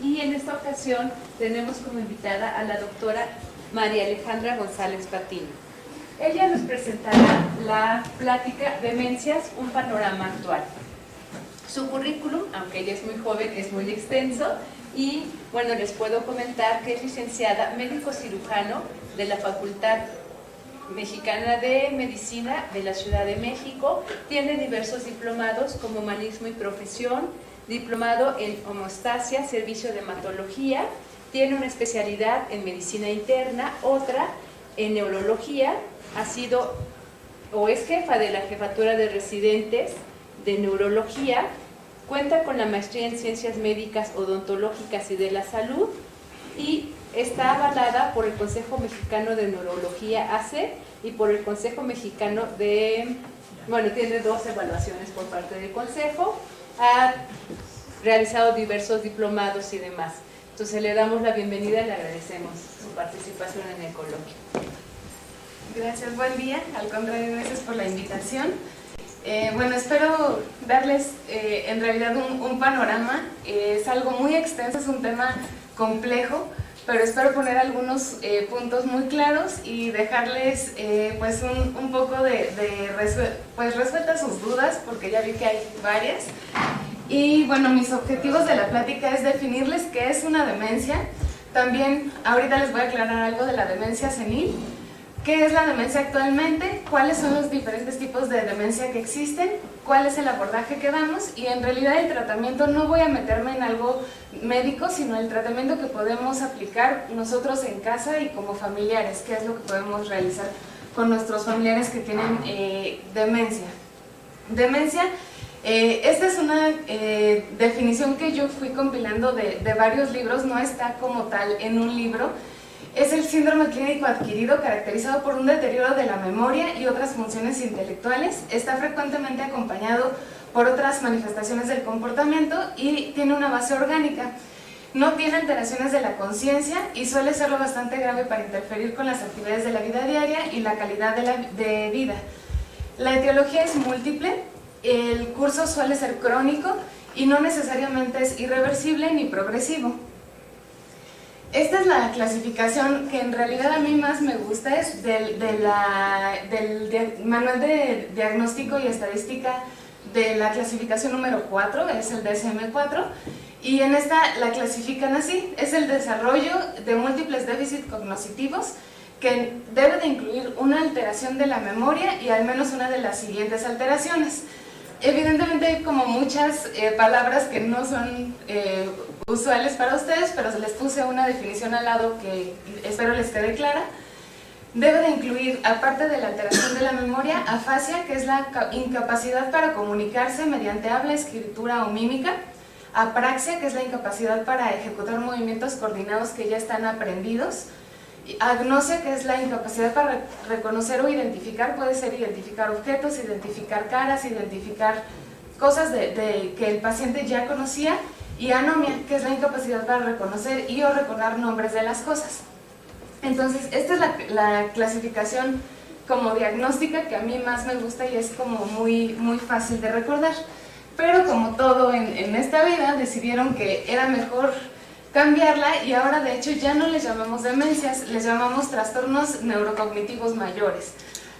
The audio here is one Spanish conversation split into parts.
y en esta ocasión tenemos como invitada a la doctora María Alejandra González Patiño. Ella nos presentará la plática Demencias, un panorama actual. Su currículum, aunque ella es muy joven, es muy extenso y bueno, les puedo comentar que es licenciada médico cirujano de la Facultad Mexicana de Medicina de la Ciudad de México, tiene diversos diplomados como Humanismo y Profesión, diplomado en Homeostasia, Servicio de Hematología, tiene una especialidad en Medicina Interna, otra en Neurología, ha sido o es jefa de la Jefatura de Residentes de Neurología, cuenta con la maestría en Ciencias Médicas, Odontológicas y de la Salud y está avalada por el Consejo Mexicano de Neurología AC y por el Consejo Mexicano de... Bueno, tiene 2 evaluaciones por parte del Consejo, ha realizado diversos diplomados y demás. Entonces le damos la bienvenida y le agradecemos su participación en el coloquio. Gracias, buen día. Al contrario, gracias por la invitación. Bueno, espero darles en realidad un panorama. Es algo muy extenso, es un tema complejo, pero espero poner algunos puntos muy claros y dejarles pues un poco resueltas sus dudas, porque ya vi que hay varias. Y bueno, mis objetivos de la plática es definirles qué es una demencia. También ahorita les voy a aclarar algo de la demencia senil. ¿Qué es la demencia actualmente? ¿Cuáles son los diferentes tipos de demencia que existen? ¿Cuál es el abordaje que damos? Y en realidad el tratamiento, no voy a meterme en algo médico, sino el tratamiento que podemos aplicar nosotros en casa y como familiares, qué es lo que podemos realizar con nuestros familiares que tienen demencia. Demencia, esta es una definición que yo fui compilando de varios libros, no está como tal en un libro. Es el síndrome clínico adquirido caracterizado por un deterioro de la memoria y otras funciones intelectuales. Está frecuentemente acompañado por otras manifestaciones del comportamiento y tiene una base orgánica. No tiene alteraciones de la conciencia y suele serlo bastante grave para interferir con las actividades de la vida diaria y la calidad de vida. La etiología es múltiple, el curso suele ser crónico y no necesariamente es irreversible ni progresivo. Esta es la clasificación que en realidad a mí más me gusta, es del Manual de Diagnóstico y Estadística de la clasificación número 4, es el DSM-4, y en esta la clasifican así: es el desarrollo de múltiples déficits cognitivos que debe de incluir una alteración de la memoria y al menos una de las siguientes alteraciones. Evidentemente hay como muchas palabras que no son usuales para ustedes, pero les puse una definición al lado que espero les quede clara. Debe de incluir, aparte de la alteración de la memoria, afasia, que es la incapacidad para comunicarse mediante habla, escritura o mímica; apraxia, que es la incapacidad para ejecutar movimientos coordinados que ya están aprendidos; agnosia, que es la incapacidad para reconocer o identificar, puede ser identificar objetos, identificar caras, identificar cosas que el paciente ya conocía; y anomia, que es la incapacidad para reconocer y o recordar nombres de las cosas. Entonces, esta es la clasificación como diagnóstica que a mí más me gusta y es como muy fácil de recordar. Pero como todo en esta vida, decidieron que era mejor cambiarla y ahora de hecho ya no les llamamos demencias, les llamamos trastornos neurocognitivos mayores.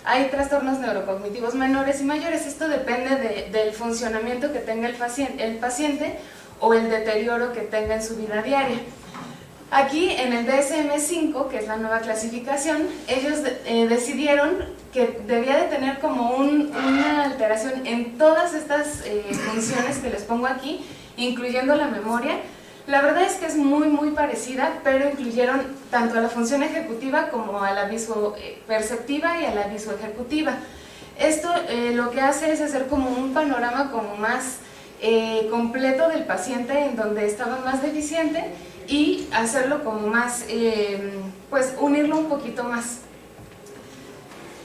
Hay trastornos neurocognitivos menores y mayores, esto depende del funcionamiento que tenga el paciente o el deterioro que tenga en su vida diaria. Aquí en el DSM-5, que es la nueva clasificación, ellos decidieron que debía de tener como una alteración en todas estas funciones que les pongo aquí, incluyendo la memoria. La verdad es que es muy parecida, pero incluyeron tanto a la función ejecutiva como a la visoperceptiva y a la visoejecutiva. Esto lo que hace es hacer como un panorama como más completo del paciente, en donde estaba más deficiente, y hacerlo como más, pues unirlo un poquito más.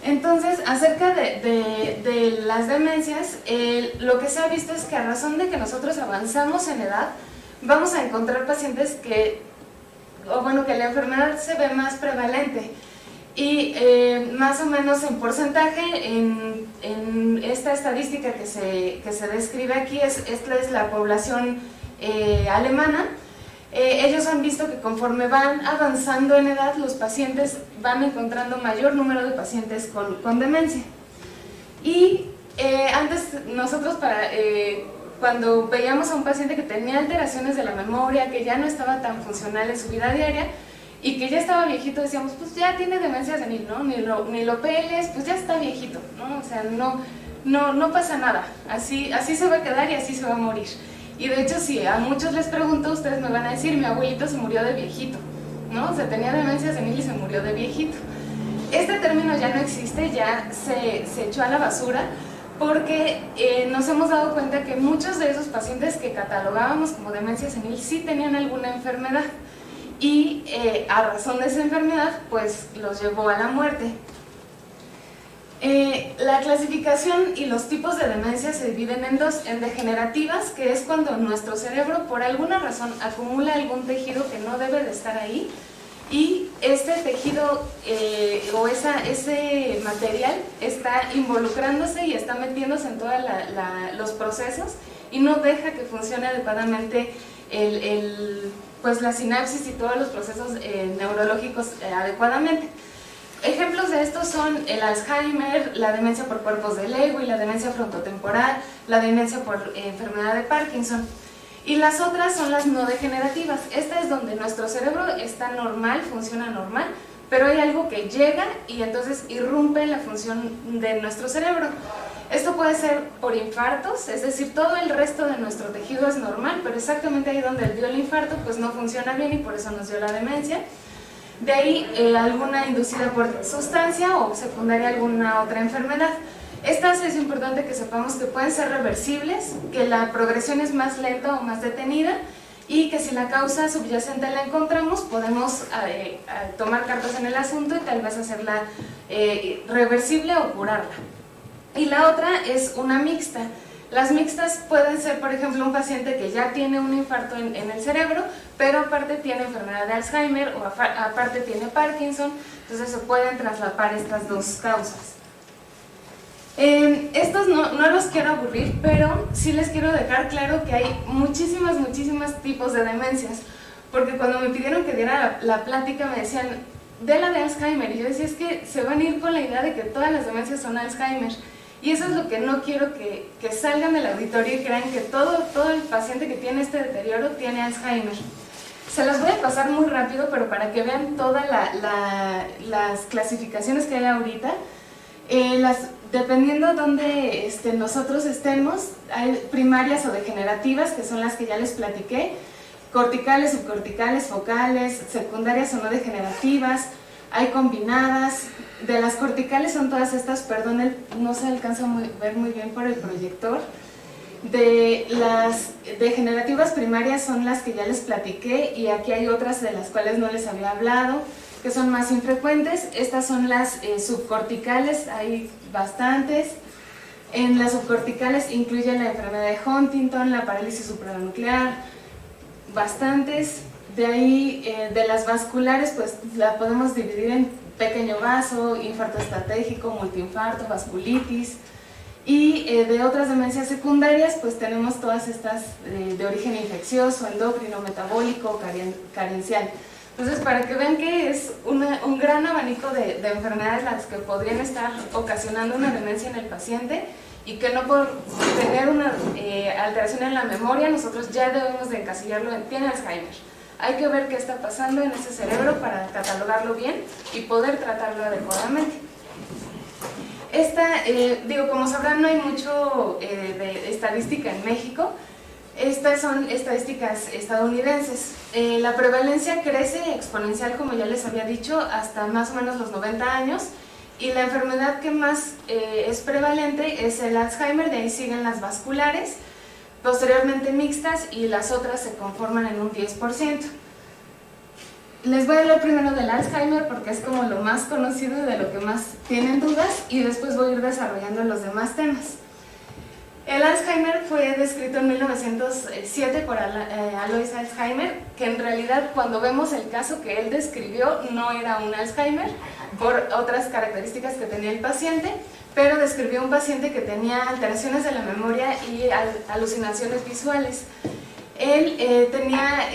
Entonces, acerca de las demencias, lo que se ha visto es que a razón de que nosotros avanzamos en edad, vamos a encontrar pacientes que la enfermedad se ve más prevalente. Y más o menos en porcentaje, en esta estadística que se describe aquí, esta es la población alemana. ellos han visto que conforme van avanzando en edad, los pacientes van encontrando mayor número de pacientes con demencia. Y antes nosotros cuando veíamos a un paciente que tenía alteraciones de la memoria, que ya no estaba tan funcional en su vida diaria y que ya estaba viejito, decíamos, pues ya tiene demencia senil, ¿no? Ni lo peles, pues ya está viejito, ¿no? O sea, no pasa nada, así se va a quedar y así se va a morir. Y de hecho, si a muchos les pregunto, ustedes me van a decir, mi abuelito se murió de viejito, ¿no? O sea, tenía demencia senil y se murió de viejito. Este término ya no existe, ya se echó a la basura, porque nos hemos dado cuenta que muchos de esos pacientes que catalogábamos como demencia senil sí tenían alguna enfermedad y a razón de esa enfermedad pues los llevó a la muerte. La clasificación y los tipos de demencia se dividen en dos, en degenerativas, que es cuando nuestro cerebro por alguna razón acumula algún tejido que no debe de estar ahí, y este tejido o ese material está involucrándose y está metiéndose en todos los procesos y no deja que funcione adecuadamente pues la sinapsis y todos los procesos neurológicos adecuadamente. Ejemplos de estos son el Alzheimer, la demencia por cuerpos de Lewy, la demencia frontotemporal, la demencia por enfermedad de Parkinson. Y las otras son las no degenerativas. Esta es donde nuestro cerebro está normal, funciona normal, pero hay algo que llega y entonces irrumpe la función de nuestro cerebro. Esto puede ser por infartos, es decir, todo el resto de nuestro tejido es normal, pero exactamente ahí donde dio el infarto pues no funciona bien y por eso nos dio la demencia. De ahí alguna inducida por sustancia o secundaria alguna otra enfermedad. Estas es importante que sepamos que pueden ser reversibles, que la progresión es más lenta o más detenida y que si la causa subyacente la encontramos podemos tomar cartas en el asunto y tal vez hacerla reversible o curarla. Y la otra es una mixta. Las mixtas pueden ser, por ejemplo, un paciente que ya tiene un infarto en el cerebro, pero aparte tiene enfermedad de Alzheimer o aparte tiene Parkinson, entonces se pueden traslapar estas dos causas. Estos no los quiero aburrir, pero sí les quiero dejar claro que hay muchísimos tipos de demencias, porque cuando me pidieron que diera la plática me decían, de la de Alzheimer, y yo decía, es que se van a ir con la idea de que todas las demencias son Alzheimer. Y eso es lo que no quiero que salgan del auditorio y crean que todo el paciente que tiene este deterioro tiene Alzheimer. Se las voy a pasar muy rápido, pero para que vean todas las clasificaciones que hay ahorita. Dependiendo dónde nosotros estemos, hay primarias o degenerativas, que son las que ya les platiqué, corticales, subcorticales, focales, secundarias o no degenerativas, hay combinadas. De las corticales son todas estas, perdón, no se alcanza a ver muy bien por el proyector. De las degenerativas primarias son las que ya les platiqué y aquí hay otras de las cuales no les había hablado, que son más infrecuentes. Estas son las subcorticales, hay bastantes. En las subcorticales incluyen la enfermedad de Huntington, la parálisis supranuclear, bastantes. De ahí, de las vasculares, pues la podemos dividir en pequeño vaso, infarto estratégico, multiinfarto, vasculitis. Y de otras demencias secundarias, pues tenemos todas estas de origen infeccioso, endocrino, metabólico, carencial. Entonces, para que vean que es un gran abanico de enfermedades las que podrían estar ocasionando una demencia en el paciente y que no por tener una alteración en la memoria, nosotros ya debemos de encasillarlo en tiene Alzheimer. Hay que ver qué está pasando en ese cerebro para catalogarlo bien y poder tratarlo adecuadamente. Como sabrán, no hay mucho de estadística en México. Estas son estadísticas estadounidenses. La prevalencia crece exponencial, como ya les había dicho, hasta más o menos los 90 años. Y la enfermedad que más es prevalente es el Alzheimer, de ahí siguen las vasculares, posteriormente mixtas y las otras se conforman en un 10%. Les voy a hablar primero del Alzheimer porque es como lo más conocido y de lo que más tienen dudas y después voy a ir desarrollando los demás temas. El Alzheimer fue descrito en 1907 por Alois Alzheimer, que en realidad cuando vemos el caso que él describió no era un Alzheimer por otras características que tenía el paciente, pero describió un paciente que tenía alteraciones de la memoria y alucinaciones visuales. Él tenía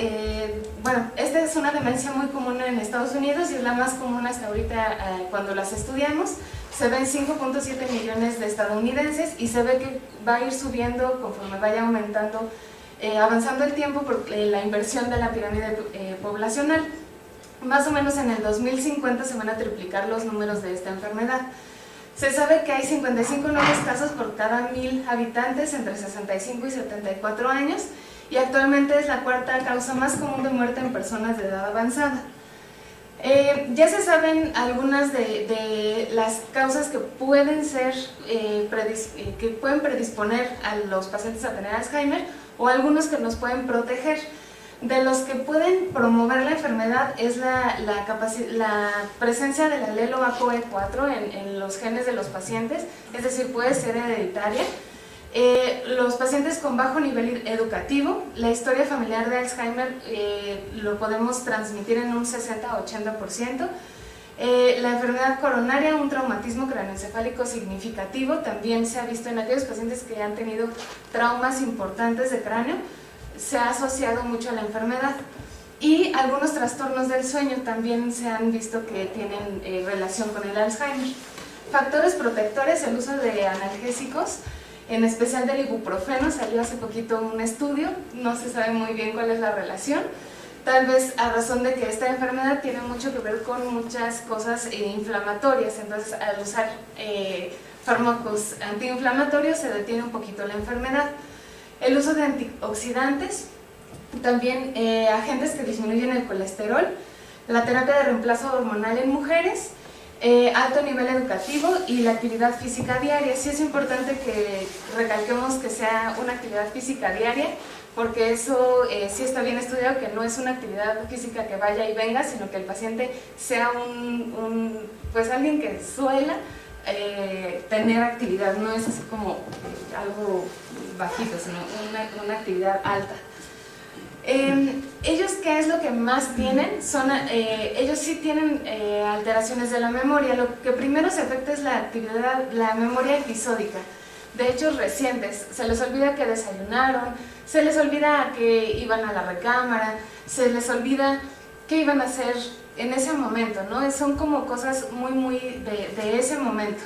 bueno, esta es una demencia muy común en Estados Unidos y es la más común hasta ahorita cuando las estudiamos. Se ven 5.7 millones de estadounidenses y se ve que va a ir subiendo conforme vaya aumentando, avanzando el tiempo por la inversión de la pirámide poblacional. Más o menos en el 2050 se van a triplicar los números de esta enfermedad. Se sabe que hay 55 nuevos casos por cada 1000 habitantes entre 65 y 74 años y actualmente es la cuarta causa más común de muerte en personas de edad avanzada. Ya se saben algunas de las causas que pueden predisponer a los pacientes a tener Alzheimer o algunos que nos pueden proteger. De los que pueden promover la enfermedad es la presencia del alelo APOE4 en los genes de los pacientes, es decir, puede ser hereditaria. Los pacientes con bajo nivel educativo, la historia familiar de Alzheimer lo podemos transmitir en un 60-80%. La enfermedad coronaria, un traumatismo craneoencefálico significativo, también se ha visto en aquellos pacientes que han tenido traumas importantes de cráneo, se ha asociado mucho a la enfermedad. Y algunos trastornos del sueño también se han visto que tienen relación con el Alzheimer. Factores protectores, el uso de analgésicos, en especial del ibuprofeno, salió hace poquito un estudio, no se sabe muy bien cuál es la relación, tal vez a razón de que esta enfermedad tiene mucho que ver con muchas cosas inflamatorias, entonces al usar fármacos antiinflamatorios se detiene un poquito la enfermedad. El uso de antioxidantes, también agentes que disminuyen el colesterol, la terapia de reemplazo hormonal en mujeres, alto nivel educativo y la actividad física diaria. Sí es importante que recalquemos que sea una actividad física diaria, porque eso sí está bien estudiado, que no es una actividad física que vaya y venga, sino que el paciente sea pues alguien que suela tener actividad, no es así como algo bajito, sino una actividad alta. Ellos, ¿qué es lo que más tienen? Ellos sí tienen alteraciones de la memoria. Lo que primero se afecta es la memoria episódica, de hechos recientes. Se les olvida que desayunaron, se les olvida que iban a la recámara, se les olvida qué iban a hacer en ese momento, ¿no? Son como cosas muy de ese momento.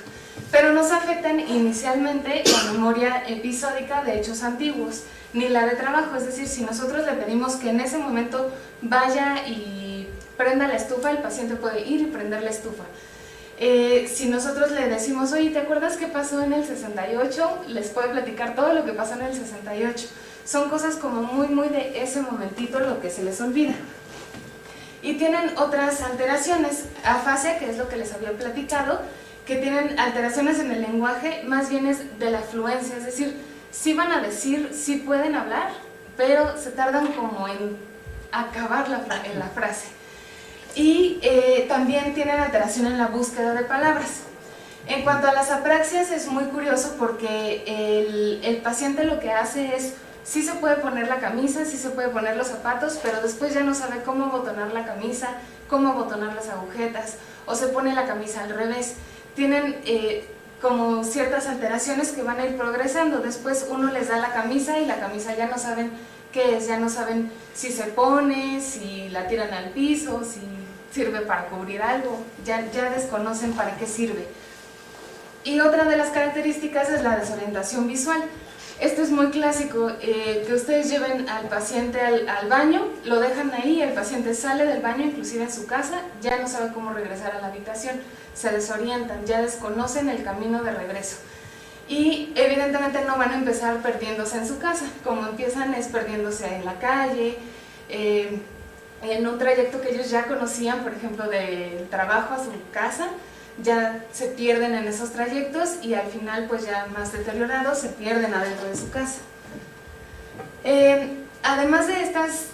Pero no se afectan inicialmente la memoria episódica de hechos antiguos, ni la de trabajo. Es decir, si nosotros le pedimos que en ese momento vaya y prenda la estufa, el paciente puede ir y prender la estufa. Si nosotros le decimos, oye, ¿te acuerdas qué pasó en el 68? Les puede platicar todo lo que pasó en el 68. Son cosas como muy de ese momentito lo que se les olvida. Y tienen otras alteraciones, afasia, que es lo que les había platicado, que tienen alteraciones en el lenguaje, más bien es de la fluencia, es decir, sí van a decir, sí pueden hablar, pero se tardan como en acabar la frase. Y también tienen alteración en la búsqueda de palabras. En cuanto a las apraxias es muy curioso porque el paciente lo que hace es, sí se puede poner la camisa, sí se puede poner los zapatos, pero después ya no sabe cómo botonar la camisa, cómo botonar las agujetas, o se pone la camisa al revés. Tienen como ciertas alteraciones que van a ir progresando. Después uno les da la camisa y la camisa ya no saben qué es, ya no saben si se pone, si la tiran al piso, si sirve para cubrir algo, ya desconocen para qué sirve. Y otra de las características es la desorientación visual. Esto es muy clásico, que ustedes lleven al paciente al baño, lo dejan ahí, el paciente sale del baño, inclusive en su casa, ya no sabe cómo regresar a la habitación, se desorientan, ya desconocen el camino de regreso. Y evidentemente no van a empezar perdiéndose en su casa, como empiezan es perdiéndose en la calle, en un trayecto que ellos ya conocían, por ejemplo, del trabajo a su casa, ya se pierden en esos trayectos y al final pues ya más deteriorados se pierden adentro de su casa. Además de estas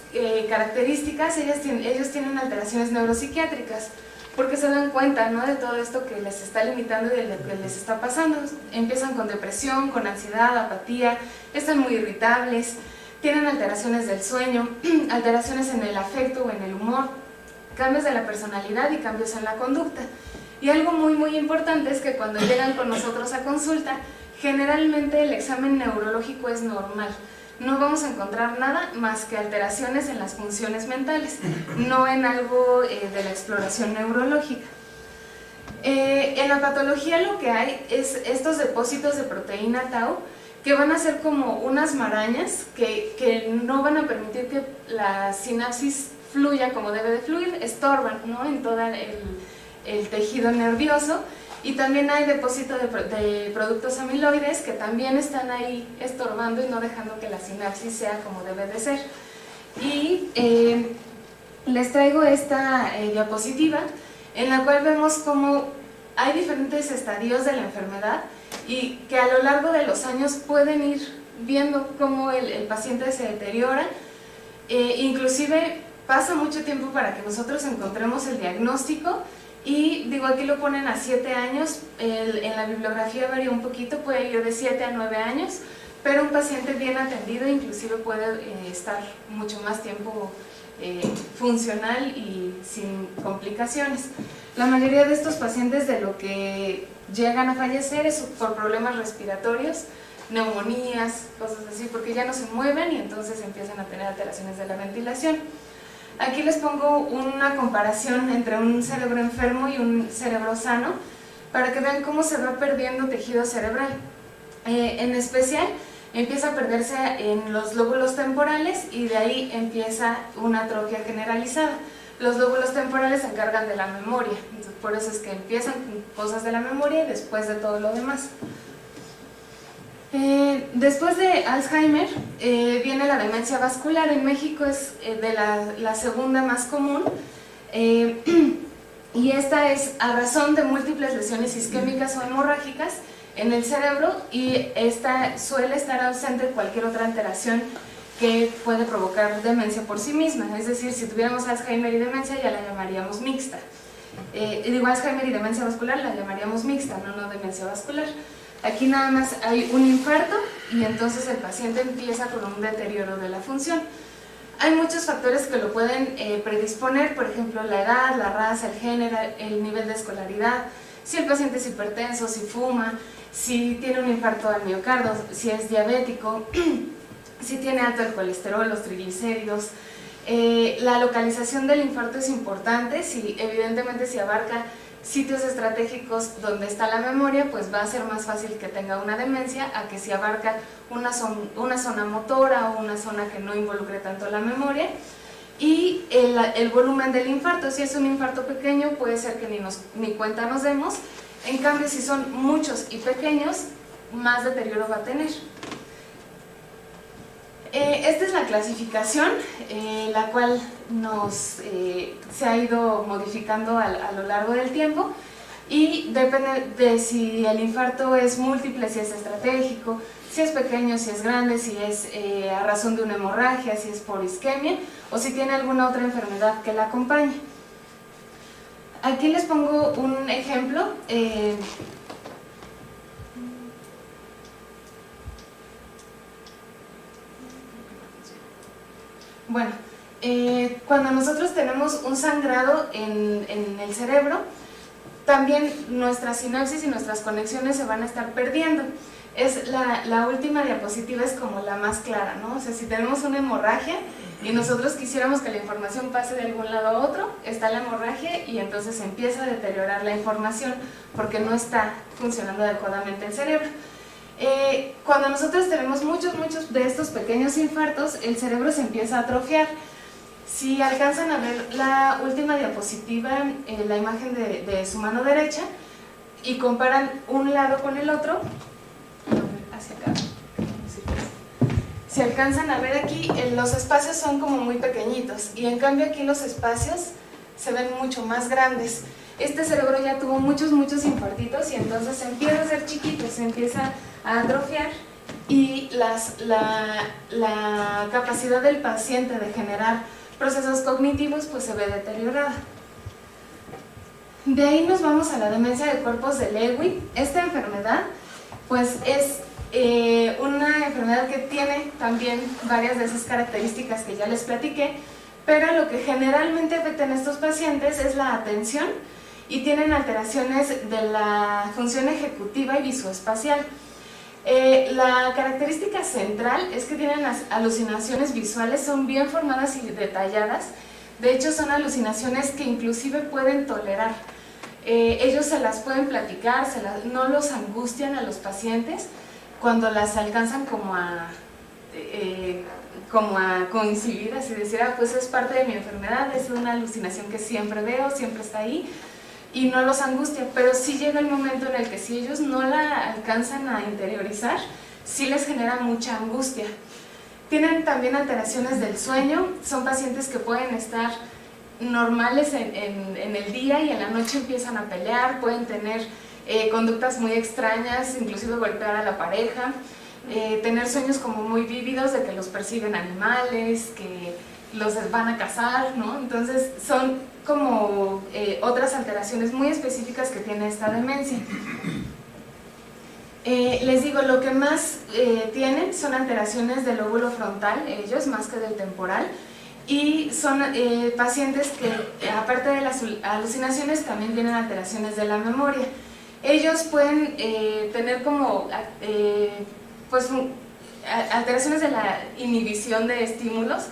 características, ellos tienen alteraciones neuropsiquiátricas porque se dan cuenta, ¿no?, de todo esto que les está limitando y de lo que les está pasando. Empiezan con depresión, con ansiedad, apatía, están muy irritables, tienen alteraciones del sueño, alteraciones en el afecto o en el humor, cambios de la personalidad y cambios en la conducta. Y algo muy importante es que cuando llegan con nosotros a consulta, generalmente el examen neurológico es normal. no vamos a encontrar nada más que alteraciones en las funciones mentales, no en algo de la exploración neurológica. En la patología lo que hay es estos depósitos de proteína tau que van a ser como unas marañas que no van a permitir que la sinapsis fluya como debe de fluir, estorban, ¿no?, en todo el tejido nervioso. Y también hay depósito de productos amiloides que también están ahí estorbando y no dejando que la sinapsis sea como debe de ser. Y les traigo esta diapositiva en la cual vemos cómo hay diferentes estadios de la enfermedad y que a lo largo de los años pueden ir viendo cómo el paciente se deteriora. Inclusive pasa mucho tiempo para que nosotros encontremos el diagnóstico. Y digo, aquí lo ponen a 7 años, en la bibliografía varía un poquito, puede ir de 7 a 9 años, pero un paciente bien atendido inclusive puede estar mucho más tiempo funcional y sin complicaciones. La mayoría de estos pacientes de lo que llegan a fallecer es por problemas respiratorios, neumonías, cosas así, porque ya no se mueven y entonces empiezan a tener alteraciones de la ventilación. Aquí les pongo una comparación entre un cerebro enfermo y un cerebro sano para que vean cómo se va perdiendo tejido cerebral. En especial, empieza a perderse en los lóbulos temporales y de ahí empieza una atrofia generalizada. Los lóbulos temporales se encargan de la memoria, por eso es que empiezan cosas de la memoria y después de todo lo demás. Después de Alzheimer viene la demencia vascular. En México es de la segunda más común y esta es a razón de múltiples lesiones isquémicas o hemorrágicas en el cerebro y esta suele estar ausente de cualquier otra alteración que puede provocar demencia por sí misma. Es decir, si tuviéramos Alzheimer y demencia ya la llamaríamos mixta. Digo, Alzheimer y demencia vascular la llamaríamos mixta, no demencia vascular. Aquí nada más hay un infarto y entonces el paciente empieza con un deterioro de la función. Hay muchos factores que lo pueden predisponer, por ejemplo la edad, la raza, el género, el nivel de escolaridad, si el paciente es hipertenso, si fuma, si tiene un infarto al miocardio, si es diabético, si tiene alto el colesterol, los triglicéridos. La localización del infarto es importante, evidentemente si abarca sitios estratégicos donde está la memoria, pues va a ser más fácil que tenga una demencia a que si abarca una zona motora o una zona que no involucre tanto la memoria. Y el volumen del infarto, si es un infarto pequeño puede ser que ni cuenta nos demos, en cambio si son muchos y pequeños, más deterioro va a tener. Esta es la clasificación, la cual se ha ido modificando a lo largo del tiempo y depende de si el infarto es múltiple, si es estratégico, si es pequeño, si es grande, si es a razón de una hemorragia, si es por isquemia o si tiene alguna otra enfermedad que la acompañe. Aquí les pongo un ejemplo. Bueno, cuando nosotros tenemos un sangrado en el cerebro, también nuestra sinapsis y nuestras conexiones se van a estar perdiendo. La última diapositiva es como la más clara, ¿no? O sea, si tenemos una hemorragia y nosotros quisiéramos que la información pase de algún lado a otro, está la hemorragia y entonces se empieza a deteriorar la información porque no está funcionando adecuadamente el cerebro. Cuando nosotros tenemos muchos de estos pequeños infartos, el cerebro se empieza a atrofiar. Si alcanzan a ver la última diapositiva, la imagen de su mano derecha, y comparan un lado con el otro, hacia acá, si alcanzan a ver aquí, los espacios son como muy pequeñitos, y en cambio aquí los espacios se ven mucho más grandes. Este cerebro ya tuvo muchos infartitos y entonces se empieza a hacer chiquito, se empieza a atrofiar y la capacidad del paciente de generar procesos cognitivos pues se ve deteriorada. De ahí nos vamos a la demencia de cuerpos de Lewy. Esta enfermedad pues es una enfermedad que tiene también varias de esas características que ya les platiqué, pero lo que generalmente afecta en estos pacientes es la atención y tienen alteraciones de la función ejecutiva y visoespacial. La característica central es que tienen las alucinaciones visuales, son bien formadas y detalladas. De hecho, son alucinaciones que inclusive pueden tolerar. Ellos se las pueden platicar, no los angustian a los pacientes cuando las alcanzan como a coincidir, así decir, pues es parte de mi enfermedad, es una alucinación que siempre veo, siempre está ahí, y no los angustia, pero sí llega el momento en el que si ellos no la alcanzan a interiorizar, sí les genera mucha angustia. Tienen también alteraciones del sueño, son pacientes que pueden estar normales en el día y en la noche empiezan a pelear, pueden tener conductas muy extrañas, inclusive golpear a la pareja, tener sueños como muy vívidos de que los persiguen animales, que los van a cazar, ¿no? Entonces son como otras alteraciones muy específicas que tiene esta demencia. Les digo, lo que más tienen son alteraciones del lóbulo frontal, ellos, más que del temporal, y son pacientes que, aparte de las alucinaciones, también tienen alteraciones de la memoria. Ellos pueden tener como pues, alteraciones de la inhibición de estímulos,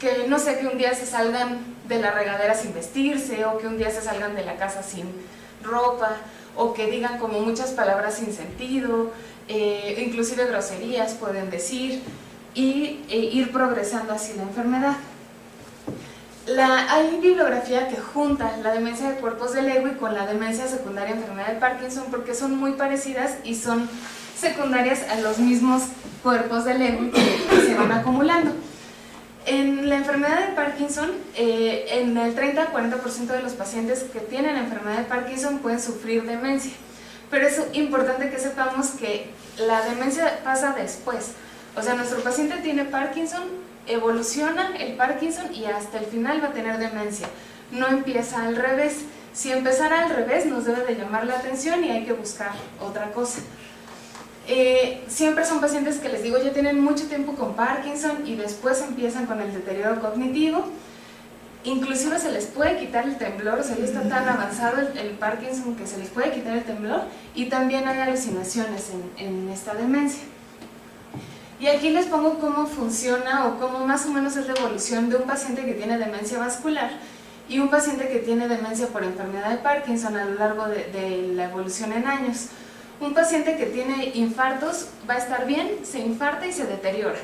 que no sé, que un día se salgan de la regadera sin vestirse, o que un día se salgan de la casa sin ropa, o que digan como muchas palabras sin sentido, inclusive groserías pueden decir, y ir progresando así la enfermedad. Hay bibliografía que junta la demencia de cuerpos de Lewy con la demencia secundaria enfermedad de Parkinson, porque son muy parecidas y son secundarias a los mismos cuerpos de Lewy que se van acumulando. En la enfermedad de Parkinson, en el 30-40% de los pacientes que tienen enfermedad de Parkinson pueden sufrir demencia, pero es importante que sepamos que la demencia pasa después. O sea, nuestro paciente tiene Parkinson, evoluciona el Parkinson y hasta el final va a tener demencia. No empieza al revés. Si empezara al revés nos debe de llamar la atención y hay que buscar otra cosa. Siempre son pacientes que les digo ya tienen mucho tiempo con Parkinson y después empiezan con el deterioro cognitivo. Inclusive se les puede quitar el temblor, o sea, ya está tan avanzado el Parkinson que se les puede quitar el temblor, y también hay alucinaciones en esta demencia. Y aquí les pongo cómo funciona o cómo más o menos es la evolución de un paciente que tiene demencia vascular y un paciente que tiene demencia por enfermedad de Parkinson a lo largo de la evolución en años. Un paciente que tiene infartos va a estar bien, se infarta y se deteriora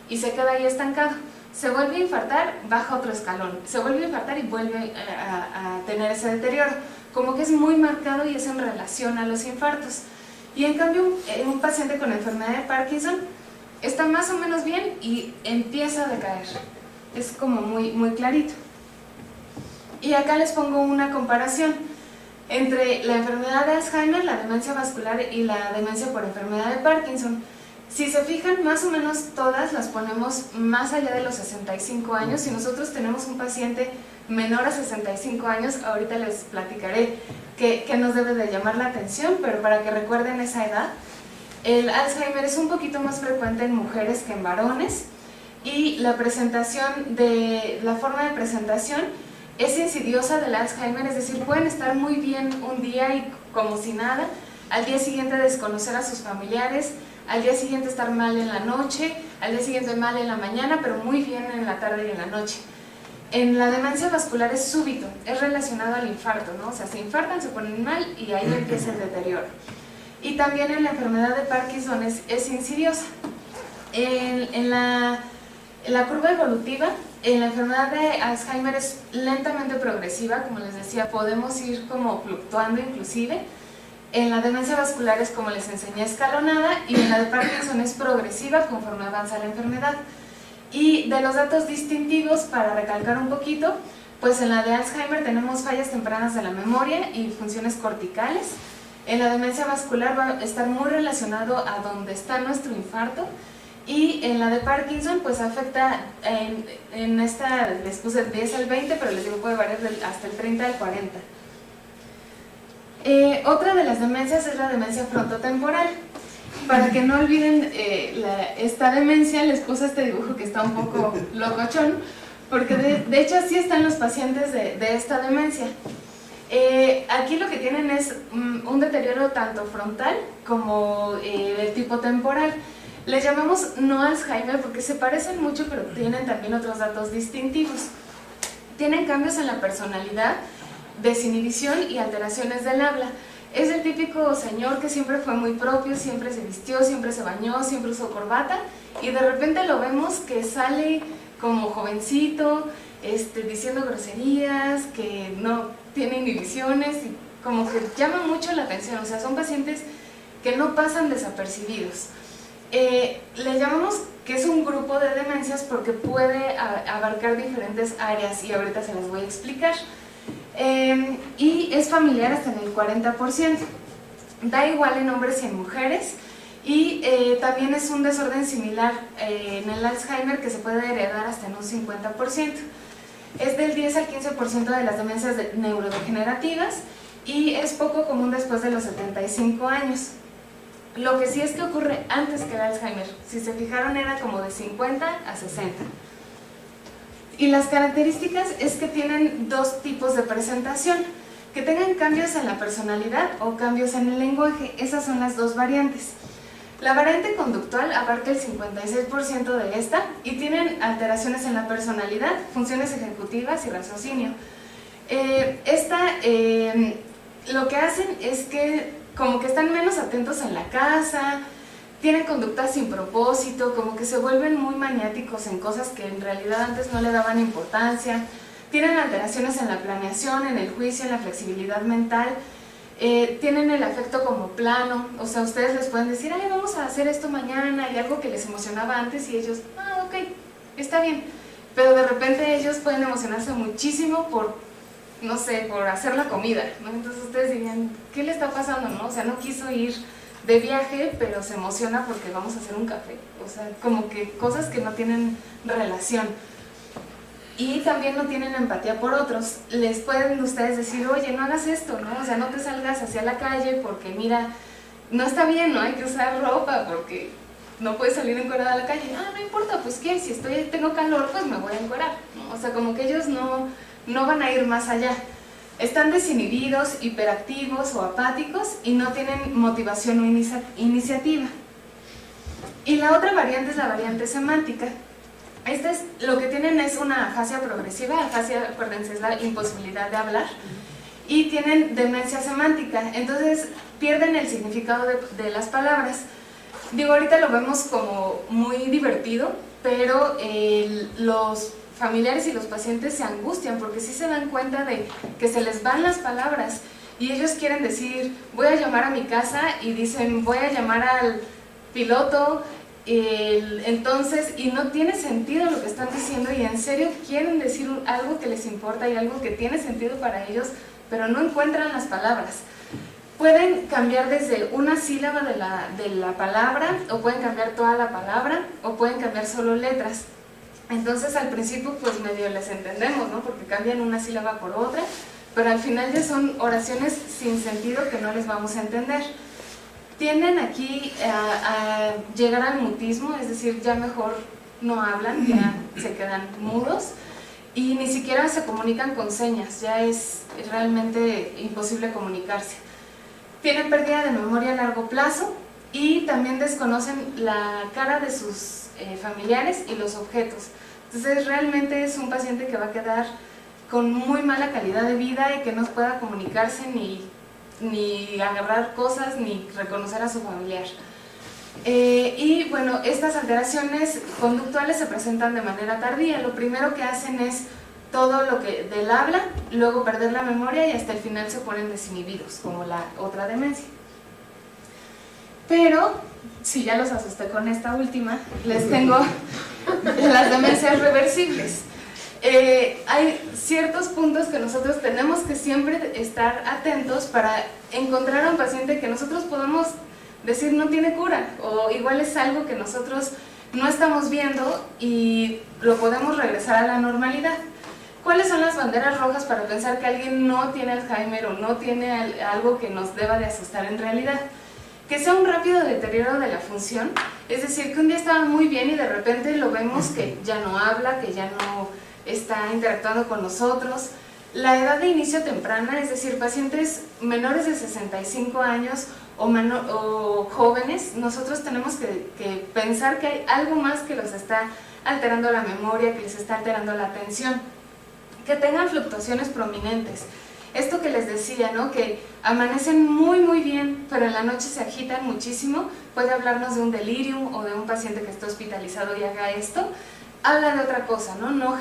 y se queda ahí estancado. Se vuelve a infartar, baja otro escalón, se vuelve a infartar y vuelve a tener ese deterioro, como que es muy marcado y es en relación a los infartos. Y en cambio un paciente con enfermedad de Parkinson está más o menos bien y empieza a decaer, es como muy clarito. Y acá les pongo una comparación entre la enfermedad de Alzheimer, la demencia vascular y la demencia por enfermedad de Parkinson. Si se fijan, más o menos todas las ponemos más allá de los 65 años. Si nosotros tenemos un paciente menor a 65 años, ahorita les platicaré qué nos debe de llamar la atención, pero para que recuerden esa edad. El Alzheimer es un poquito más frecuente en mujeres que en varones, y la forma de presentación es insidiosa del Alzheimer, es decir, pueden estar muy bien un día y como si nada, al día siguiente desconocer a sus familiares, al día siguiente estar mal en la noche, al día siguiente mal en la mañana, pero muy bien en la tarde y en la noche. En la demencia vascular es súbito, es relacionado al infarto, ¿no? O sea, se infartan, se ponen mal y ahí empieza el deterioro. Y también en la enfermedad de Parkinson es insidiosa. En la curva evolutiva, en la enfermedad de Alzheimer es lentamente progresiva, como les decía, podemos ir como fluctuando inclusive. En la demencia vascular es, como les enseñé, escalonada, y en la de Parkinson es progresiva conforme avanza la enfermedad. Y de los datos distintivos, para recalcar un poquito, pues en la de Alzheimer tenemos fallas tempranas de la memoria y funciones corticales. En la demencia vascular va a estar muy relacionado a donde está nuestro infarto, y en la de Parkinson pues afecta, en esta les puse el 10 al 20, pero les digo puede variar hasta el 30 al 40. Otra de las demencias es la demencia frontotemporal. Para que no olviden esta demencia, les puse este dibujo que está un poco locochón, porque de hecho así están los pacientes de esta demencia. Aquí lo que tienen es un deterioro tanto frontal como del tipo temporal. Les llamamos no Alzheimer porque se parecen mucho, pero tienen también otros datos distintivos. Tienen cambios en la personalidad, desinhibición y alteraciones del habla. Es el típico señor que siempre fue muy propio, siempre se vistió, siempre se bañó, siempre usó corbata, y de repente lo vemos que sale como jovencito, diciendo groserías, que no tiene inhibiciones, y como que llama mucho la atención. O sea, son pacientes que no pasan desapercibidos. Le llamamos que es un grupo de demencias porque puede abarcar diferentes áreas, y ahorita se las voy a explicar. Y es familiar hasta en el 40%. Da igual en hombres y en mujeres. Y también es un desorden similar en el Alzheimer que se puede heredar hasta en un 50%. Es del 10 al 15% de las demencias neurodegenerativas y es poco común después de los 75 años. Lo que sí es que ocurre antes que el Alzheimer. Si se fijaron, era como de 50 a 60. Y las características es que tienen dos tipos de presentación, que tengan cambios en la personalidad o cambios en el lenguaje. Esas son las dos variantes. La variante conductual abarca el 56% de esta y tienen alteraciones en la personalidad, funciones ejecutivas y raciocinio. Lo que hacen es que como que están menos atentos en la casa, tienen conductas sin propósito, como que se vuelven muy maniáticos en cosas que en realidad antes no le daban importancia, tienen alteraciones en la planeación, en el juicio, en la flexibilidad mental, tienen el afecto como plano. O sea, ustedes les pueden decir, ay, vamos a hacer esto mañana, y algo que les emocionaba antes, y ellos, ok, está bien, pero de repente ellos pueden emocionarse muchísimo por, no sé, por hacer la comida, ¿no? Entonces ustedes dirían, ¿qué le está pasando, no? O sea, no quiso ir de viaje, pero se emociona porque vamos a hacer un café. O sea, como que cosas que no tienen relación. Y también no tienen empatía por otros. Les pueden ustedes decir, oye, no hagas esto, ¿no? O sea, no te salgas hacia la calle porque, mira, no está bien, ¿no? Hay que usar ropa porque no puedes salir encuerada a la calle. Ah, no importa, pues ¿qué? Si tengo calor, pues me voy a encuerar, ¿no? O sea, como que ellos no van a ir más allá. Están desinhibidos, hiperactivos o apáticos y no tienen motivación o iniciativa. Y la otra variante es la variante semántica. Lo que tienen es una afasia progresiva. Afasia, acuérdense, es la imposibilidad de hablar. Y tienen demencia semántica, entonces pierden el significado de las palabras. Digo, ahorita lo vemos como muy divertido, pero los familiares y los pacientes se angustian porque sí se dan cuenta de que se les van las palabras y ellos quieren decir, voy a llamar a mi casa, y dicen, voy a llamar al piloto, entonces, y no tiene sentido lo que están diciendo, y en serio quieren decir algo que les importa y algo que tiene sentido para ellos, pero no encuentran las palabras. Pueden cambiar desde una sílaba de la palabra, o pueden cambiar toda la palabra, o pueden cambiar solo letras. Entonces al principio pues medio les entendemos, ¿no? Porque cambian una sílaba por otra, pero al final ya son oraciones sin sentido que no les vamos a entender. Tienden aquí a llegar al mutismo, es decir, ya mejor no hablan, ya se quedan mudos y ni siquiera se comunican con señas, ya es realmente imposible comunicarse. Tienen pérdida de memoria a largo plazo y también desconocen la cara de sus familiares y los objetos. Entonces realmente es un paciente que va a quedar con muy mala calidad de vida y que no pueda comunicarse ni agarrar cosas ni reconocer a su familiar. Y bueno, estas alteraciones conductuales se presentan de manera tardía. Lo primero que hacen es todo lo que del habla, luego perder la memoria y hasta el final se ponen desinhibidos, como la otra demencia. Pero, si ya los asusté con esta última, les tengo las demencias reversibles. Hay ciertos puntos que nosotros tenemos que siempre estar atentos para encontrar a un paciente que nosotros podamos decir no tiene cura, o igual es algo que nosotros no estamos viendo y lo podemos regresar a la normalidad. ¿Cuáles son las banderas rojas para pensar que alguien no tiene Alzheimer o no tiene algo que nos deba de asustar en realidad? Que sea un rápido deterioro de la función, es decir, que un día estaba muy bien y de repente lo vemos que ya no habla, que ya no está interactuando con nosotros, La edad de inicio temprana, es decir, pacientes menores de 65 años o jóvenes, nosotros tenemos que pensar que hay algo más que los está alterando la memoria, que les está alterando la atención, que tengan fluctuaciones prominentes. Esto que les decía, ¿no? Que amanecen muy bien, pero en la noche se agitan muchísimo, puede hablarnos de un delirium o de un paciente que está hospitalizado y haga esto. Habla de otra cosa, ¿no? No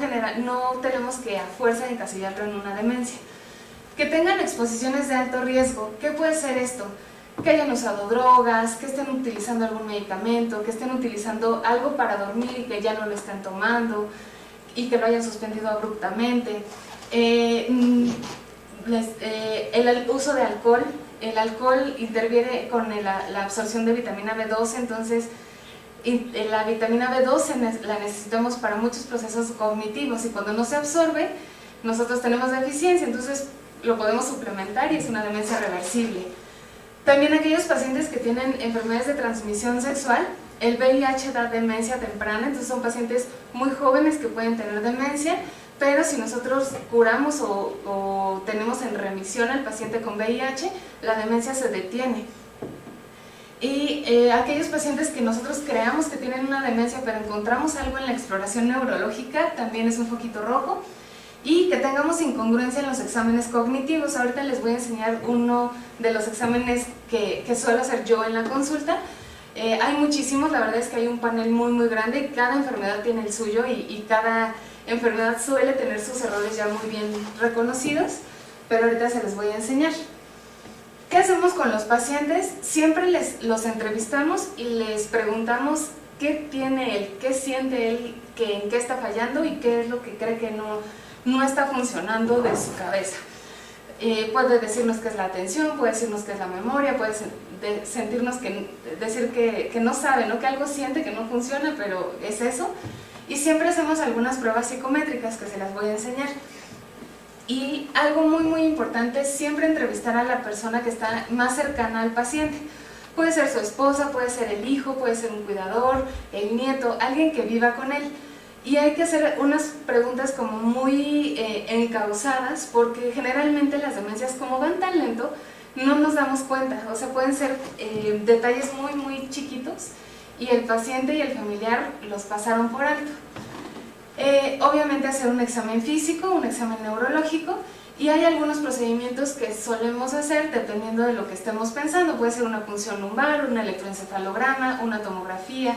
tenemos que a fuerza encasillarlo en una demencia. Que tengan exposiciones de alto riesgo. ¿Qué puede ser esto? Que hayan usado drogas, que estén utilizando algún medicamento, que estén utilizando algo para dormir y que ya no lo estén tomando y que lo hayan suspendido abruptamente. El uso de alcohol. El alcohol interviene con la absorción de vitamina B12, entonces la vitamina B12 la necesitamos para muchos procesos cognitivos y cuando no se absorbe, nosotros tenemos deficiencia, entonces lo podemos suplementar y es una demencia reversible. También aquellos pacientes que tienen enfermedades de transmisión sexual, el VIH da demencia temprana, entonces son pacientes muy jóvenes que pueden tener demencia, pero si nosotros curamos o tenemos en remisión al paciente con VIH, la demencia se detiene. Y aquellos pacientes que nosotros creamos que tienen una demencia pero encontramos algo en la exploración neurológica, también es un foquito rojo. Y que tengamos incongruencia en los exámenes cognitivos. Ahorita les voy a enseñar uno de los exámenes que suelo hacer yo en la consulta. Hay muchísimos, la verdad es que hay un panel muy grande y cada enfermedad tiene el suyo y cada enfermedad suele tener sus errores ya muy bien reconocidos, pero ahorita se los voy a enseñar. ¿Qué hacemos con los pacientes? Siempre los entrevistamos y les preguntamos qué tiene él, qué siente él, en qué está fallando y qué es lo que cree que no está funcionando de su cabeza. Puede decirnos que es la atención, puede decirnos que es la memoria, puede decir que no sabe, ¿no? Que algo siente que no funciona, pero es eso. Y siempre hacemos algunas pruebas psicométricas que se las voy a enseñar. Y algo muy importante es siempre entrevistar a la persona que está más cercana al paciente. Puede ser su esposa, puede ser el hijo, puede ser un cuidador, el nieto, alguien que viva con él. Y hay que hacer unas preguntas como muy encausadas, porque generalmente las demencias, como van tan lento, no nos damos cuenta. O sea, pueden ser detalles muy chiquitos y el paciente y el familiar los pasaron por alto. Obviamente hacer un examen físico, un examen neurológico, y hay algunos procedimientos que solemos hacer dependiendo de lo que estemos pensando. Puede ser una punción lumbar, un electroencefalograma, una tomografía,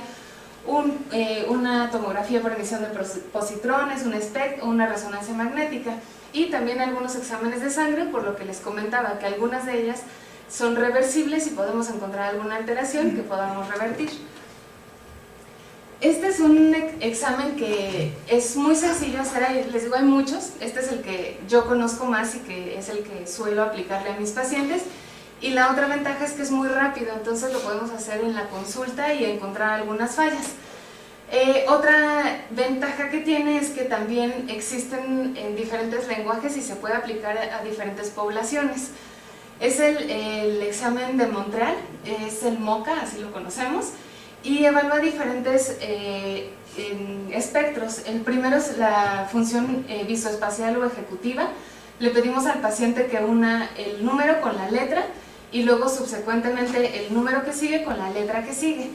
una tomografía por emisión de positrones, un SPECT o una resonancia magnética, y también algunos exámenes de sangre, por lo que les comentaba que algunas de ellas son reversibles y podemos encontrar alguna alteración que podamos revertir. Este es un examen que es muy sencillo hacer, les digo, hay muchos, este es el que yo conozco más y que es el que suelo aplicarle a mis pacientes, y la otra ventaja es que es muy rápido, entonces lo podemos hacer en la consulta y encontrar algunas fallas. Otra ventaja que tiene es que también existen en diferentes lenguajes y se puede aplicar a diferentes poblaciones. Es el examen de Montreal, es el MoCA, así lo conocemos, y evalúa diferentes espectros. El primero es la función visoespacial o ejecutiva. Le pedimos al paciente que una el número con la letra y luego subsecuentemente el número que sigue con la letra que sigue.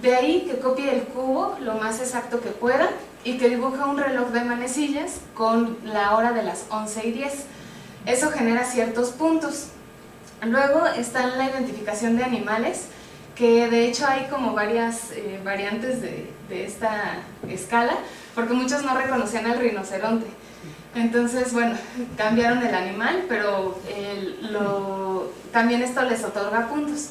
De ahí que copie el cubo lo más exacto que pueda y que dibuja un reloj de manecillas con la hora de las 11:10. Eso genera ciertos puntos. Luego está la identificación de animales, que de hecho hay como varias variantes de esta escala, porque muchos no reconocían al rinoceronte. Entonces, bueno, cambiaron el animal, pero también esto les otorga puntos.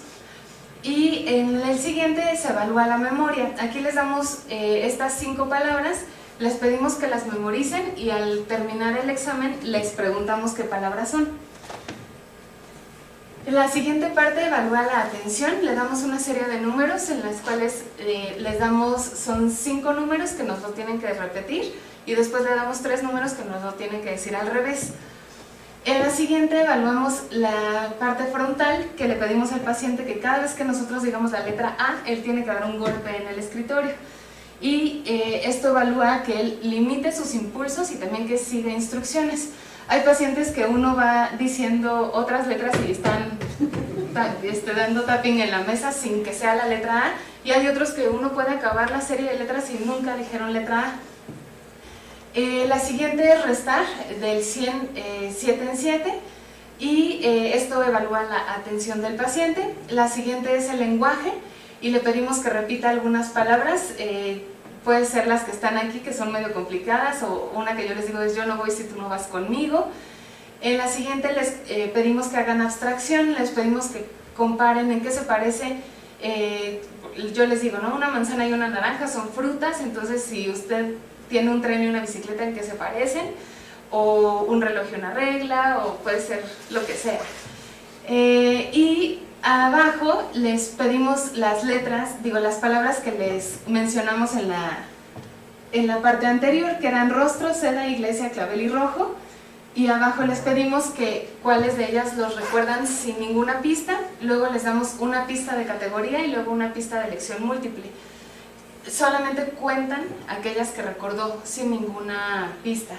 Y en el siguiente se evalúa la memoria. Aquí les damos estas 5 palabras, les pedimos que las memoricen y al terminar el examen les preguntamos qué palabras son. La siguiente parte evalúa la atención, le damos una serie de números en las cuales son 5 números que nos lo tienen que repetir y después le damos 3 números que nos lo tienen que decir al revés. En la siguiente evaluamos la parte frontal, que le pedimos al paciente que cada vez que nosotros digamos la letra A, él tiene que dar un golpe en el escritorio. Y esto evalúa que él limite sus impulsos y también que siga instrucciones. Hay pacientes que uno va diciendo otras letras y están dando tapping en la mesa sin que sea la letra A, y hay otros que uno puede acabar la serie de letras y nunca dijeron letra A. La siguiente es restar del 100, 7 en 7, y esto evalúa la atención del paciente. La siguiente es el lenguaje, y le pedimos que repita algunas palabras, puede ser las que están aquí, que son medio complicadas, o una que yo les digo es yo no voy si tú no vas conmigo. En la siguiente les pedimos que hagan abstracción, les pedimos que comparen en qué se parece, yo les digo, ¿no? Una manzana y una naranja son frutas, entonces si usted tiene un tren y una bicicleta, ¿en qué se parecen? O un reloj y una regla, o puede ser lo que sea. Y abajo les pedimos las letras, digo las palabras que les mencionamos en la parte anterior, que eran rostro, seda, iglesia, clavel y rojo. Y abajo les pedimos que cuáles de ellas los recuerdan sin ninguna pista, luego les damos una pista de categoría y luego una pista de elección múltiple. Solamente cuentan aquellas que recordó sin ninguna pista.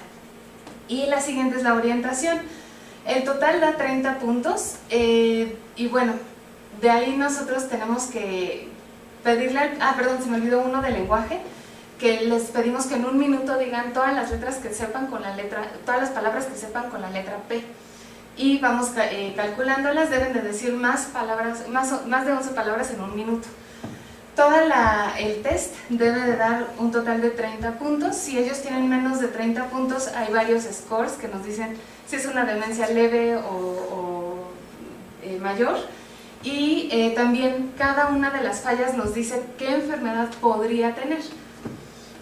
Y la siguiente es la orientación. El total da 30 puntos, y bueno, de ahí nosotros tenemos que pedirle, perdón, se me olvidó uno de lenguaje, que les pedimos que en un minuto digan todas las letras que sepan con la letra, todas las palabras que sepan con la letra P, y vamos calculándolas, deben de decir más de 11 palabras en un minuto. El test debe de dar un total de 30 puntos, si ellos tienen menos de 30 puntos hay varios scores que nos dicen si es una demencia leve o mayor, y también cada una de las fallas nos dice qué enfermedad podría tener.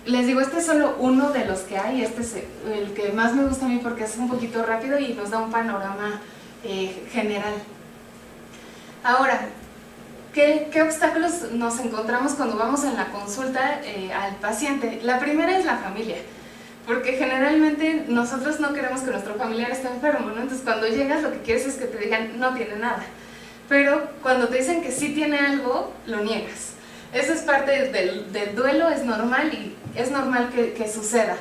Les digo, este es solo uno de los que hay, este es el que más me gusta a mí porque es un poquito rápido y nos da un panorama general. Ahora, ¿qué obstáculos nos encontramos cuando vamos en la consulta al paciente? La primera es la familia, porque generalmente nosotros no queremos que nuestro familiar esté enfermo, ¿no? Entonces cuando llegas lo que quieres es que te digan no tiene nada, pero cuando te dicen que sí tiene algo, lo niegas. Eso es parte del duelo, es normal y es normal que suceda.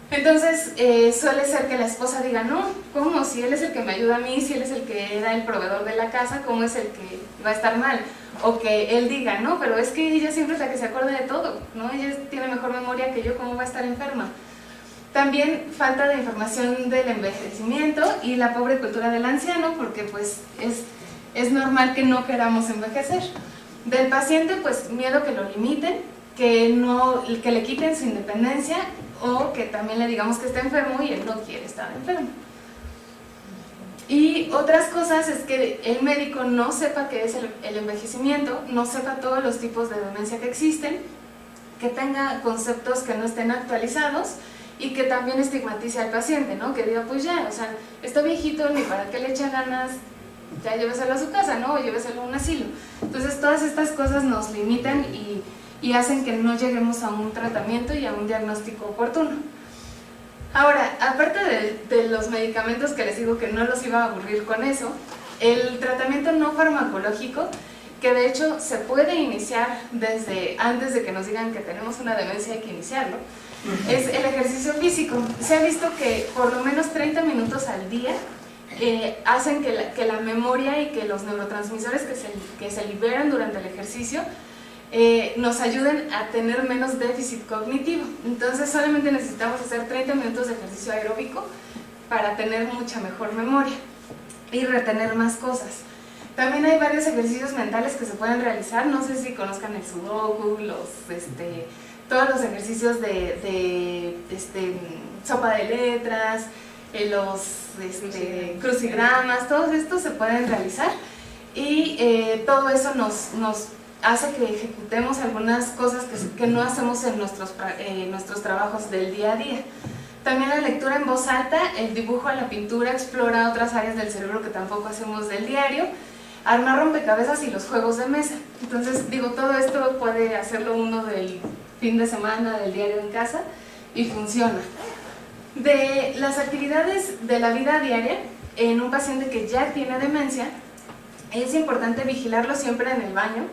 Entonces suele ser que la esposa diga, no, ¿cómo? Si él es el que me ayuda a mí, si él es el que era el proveedor de la casa, ¿cómo es el que va a estar mal? O que él diga, no, pero es que ella siempre es la que se acuerda de todo, ¿no? Ella tiene mejor memoria que yo, ¿cómo va a estar enferma? También falta de información del envejecimiento y la pobre cultura del anciano, porque pues es normal que no queramos envejecer. Del paciente, pues miedo que lo limiten, que le quiten su independencia, o que también le digamos que está enfermo y él no quiere estar enfermo. Y otras cosas es que el médico no sepa qué es el envejecimiento, no sepa todos los tipos de demencia que existen, que tenga conceptos que no estén actualizados y que también estigmatice al paciente, ¿no? Que diga, pues ya, o sea, está viejito, ni para qué le echa ganas, ya lléveselo a su casa, ¿no? O lléveselo a un asilo. Entonces todas estas cosas nos limitan y hacen que no lleguemos a un tratamiento y a un diagnóstico oportuno. Ahora, aparte de los medicamentos que les digo que no los iba a aburrir con eso, el tratamiento no farmacológico, que de hecho se puede iniciar desde antes de que nos digan que tenemos una demencia, hay que iniciarlo, es el ejercicio físico. Se ha visto que por lo menos 30 minutos al día hacen que la memoria y que los neurotransmisores que se liberan durante el ejercicio nos ayuden a tener menos déficit cognitivo. Entonces solamente necesitamos hacer 30 minutos de ejercicio aeróbico para tener mucha mejor memoria y retener más cosas. También hay varios ejercicios mentales que se pueden realizar, no sé si conozcan el sudoku, todos los ejercicios de sopa de letras, los crucigramas, todos estos se pueden realizar y todo eso nos hace que ejecutemos algunas cosas que no hacemos en nuestros trabajos del día a día. También la lectura en voz alta, el dibujo a la pintura explora otras áreas del cerebro que tampoco hacemos del diario, armar rompecabezas y los juegos de mesa. Entonces, digo, todo esto puede hacerlo uno del fin de semana, del diario en casa, y funciona. De las actividades de la vida diaria, en un paciente que ya tiene demencia, es importante vigilarlo siempre en el baño.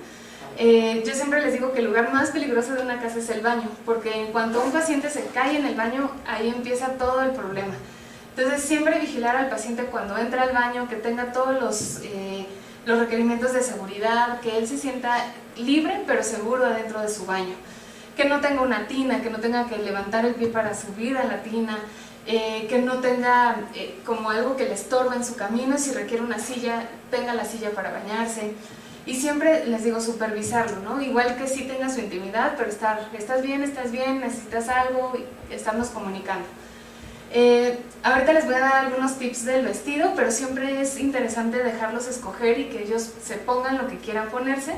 Yo siempre les digo que el lugar más peligroso de una casa es el baño, porque en cuanto un paciente se cae en el baño, ahí empieza todo el problema. Entonces siempre vigilar al paciente cuando entra al baño, que tenga todos los requerimientos de seguridad, que él se sienta libre pero seguro adentro de su baño, que no tenga una tina, que no tenga que levantar el pie para subir a la tina, que no tenga como algo que le estorbe en su camino, y si requiere una silla, tenga la silla para bañarse. Y siempre les digo supervisarlo, ¿no? Igual que sí tenga su intimidad, pero estás bien, necesitas algo, y estarnos comunicando. Ahorita les voy a dar algunos tips del vestido, pero siempre es interesante dejarlos escoger y que ellos se pongan lo que quieran ponerse,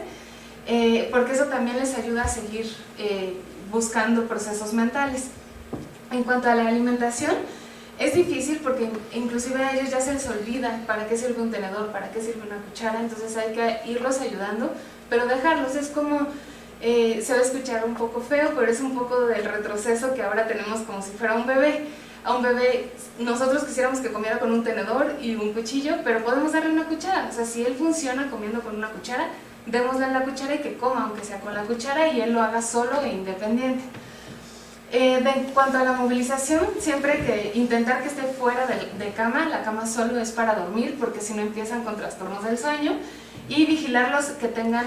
porque eso también les ayuda a seguir buscando procesos mentales. En cuanto a la alimentación, es difícil porque inclusive a ellos ya se les olvida para qué sirve un tenedor, para qué sirve una cuchara, entonces hay que irlos ayudando, pero dejarlos. Es como, se va a escuchar un poco feo, pero es un poco del retroceso que ahora tenemos como si fuera un bebé. A un bebé nosotros quisiéramos que comiera con un tenedor y un cuchillo, pero podemos darle una cuchara. O sea, si él funciona comiendo con una cuchara, démosle la cuchara y que coma, aunque sea con la cuchara, y él lo haga solo e independiente. En cuanto a la movilización, siempre que intentar que esté fuera de cama, la cama solo es para dormir, porque si no empiezan con trastornos del sueño, y vigilarlos que tengan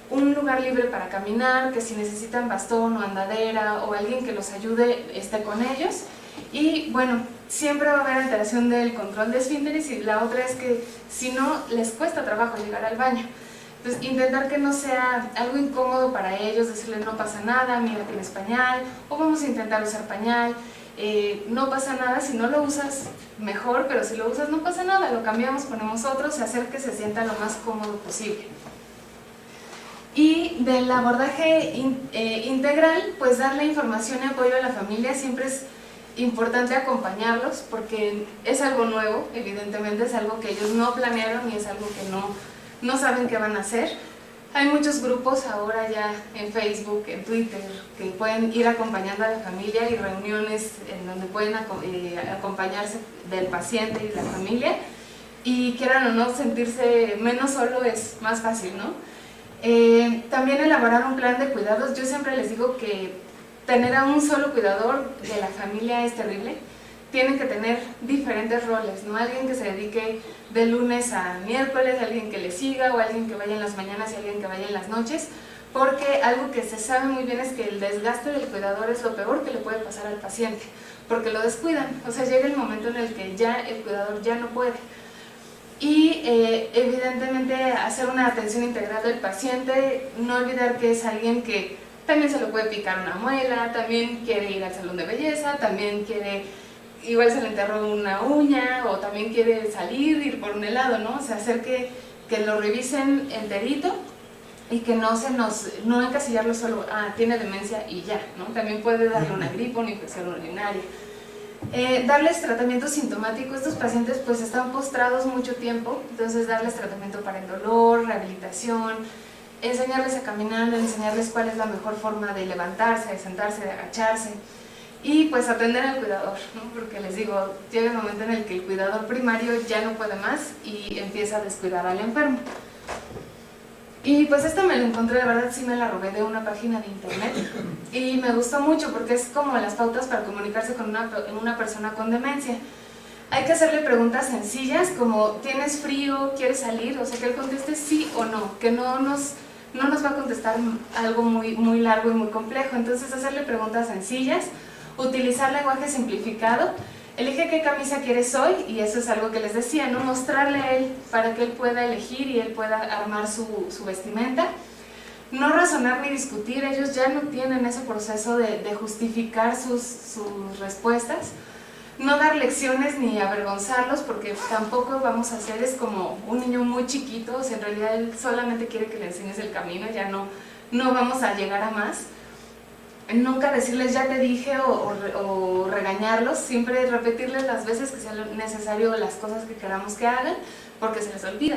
un lugar libre para caminar, que si necesitan bastón o andadera o alguien que los ayude esté con ellos. Y bueno, siempre va a haber alteración del control de esfínteres, y la otra es que si no, les cuesta trabajo llegar al baño. Entonces, intentar que no sea algo incómodo para ellos, decirle no pasa nada, mira tienes pañal, o vamos a intentar usar pañal, no pasa nada, si no lo usas mejor, pero si lo usas no pasa nada, lo cambiamos, ponemos otros, y hacer que se sienta lo más cómodo posible. Y del abordaje integral, pues darle información y apoyo a la familia. Siempre es importante acompañarlos porque es algo nuevo, evidentemente es algo que ellos no planearon y es algo que no saben qué van a hacer. Hay muchos grupos ahora ya en Facebook, en Twitter, que pueden ir acompañando a la familia, y reuniones en donde pueden acompañarse del paciente y la familia, y quieran o no sentirse menos solo es más fácil, ¿no? También elaborar un plan de cuidados. Yo siempre les digo que tener a un solo cuidador de la familia es terrible. Tienen que tener diferentes roles, ¿no? Alguien que se dedique de lunes a miércoles, alguien que le siga, o alguien que vaya en las mañanas y alguien que vaya en las noches, porque algo que se sabe muy bien es que el desgaste del cuidador es lo peor que le puede pasar al paciente, porque lo descuidan. O sea, llega el momento en el que ya el cuidador ya no puede. Y evidentemente hacer una atención integral del paciente, no olvidar que es alguien que también se le puede picar una muela, también quiere ir al salón de belleza, también quiere, igual se le enterró una uña, o también quiere salir, ir por un helado, ¿no? O sea, hacer que lo revisen enterito, y que no encasillarlo solo, tiene demencia y ya, ¿no? También puede darle una gripa, una infección urinaria. Darles tratamiento sintomático. Estos pacientes pues están postrados mucho tiempo, entonces darles tratamiento para el dolor, rehabilitación, enseñarles a caminar, enseñarles cuál es la mejor forma de levantarse, de sentarse, de agacharse, y pues atender al cuidador, ¿no? Porque les digo, llega el momento en el que el cuidador primario ya no puede más y empieza a descuidar al enfermo. Y pues esta me la encontré, la verdad sí me la robé de una página de internet, y me gustó mucho porque es como las pautas para comunicarse con una persona con demencia. Hay que hacerle preguntas sencillas como ¿tienes frío? ¿Quieres salir? O sea, que él conteste sí o no, que no nos va a contestar algo muy largo y muy complejo. Entonces hacerle preguntas sencillas, utilizar lenguaje simplificado. Elige qué camisa quieres hoy, y eso es algo que les decía, ¿no? Mostrarle a él para que él pueda elegir y él pueda armar su vestimenta. No razonar ni discutir, ellos ya no tienen ese proceso de justificar sus respuestas. No dar lecciones ni avergonzarlos, porque tampoco vamos a hacer, es como un niño muy chiquito, o sea, en realidad él solamente quiere que le enseñes el camino, ya no vamos a llegar a más. Nunca decirles ya te dije o regañarlos, siempre repetirles las veces que sea necesario las cosas que queramos que hagan, porque se les olvida.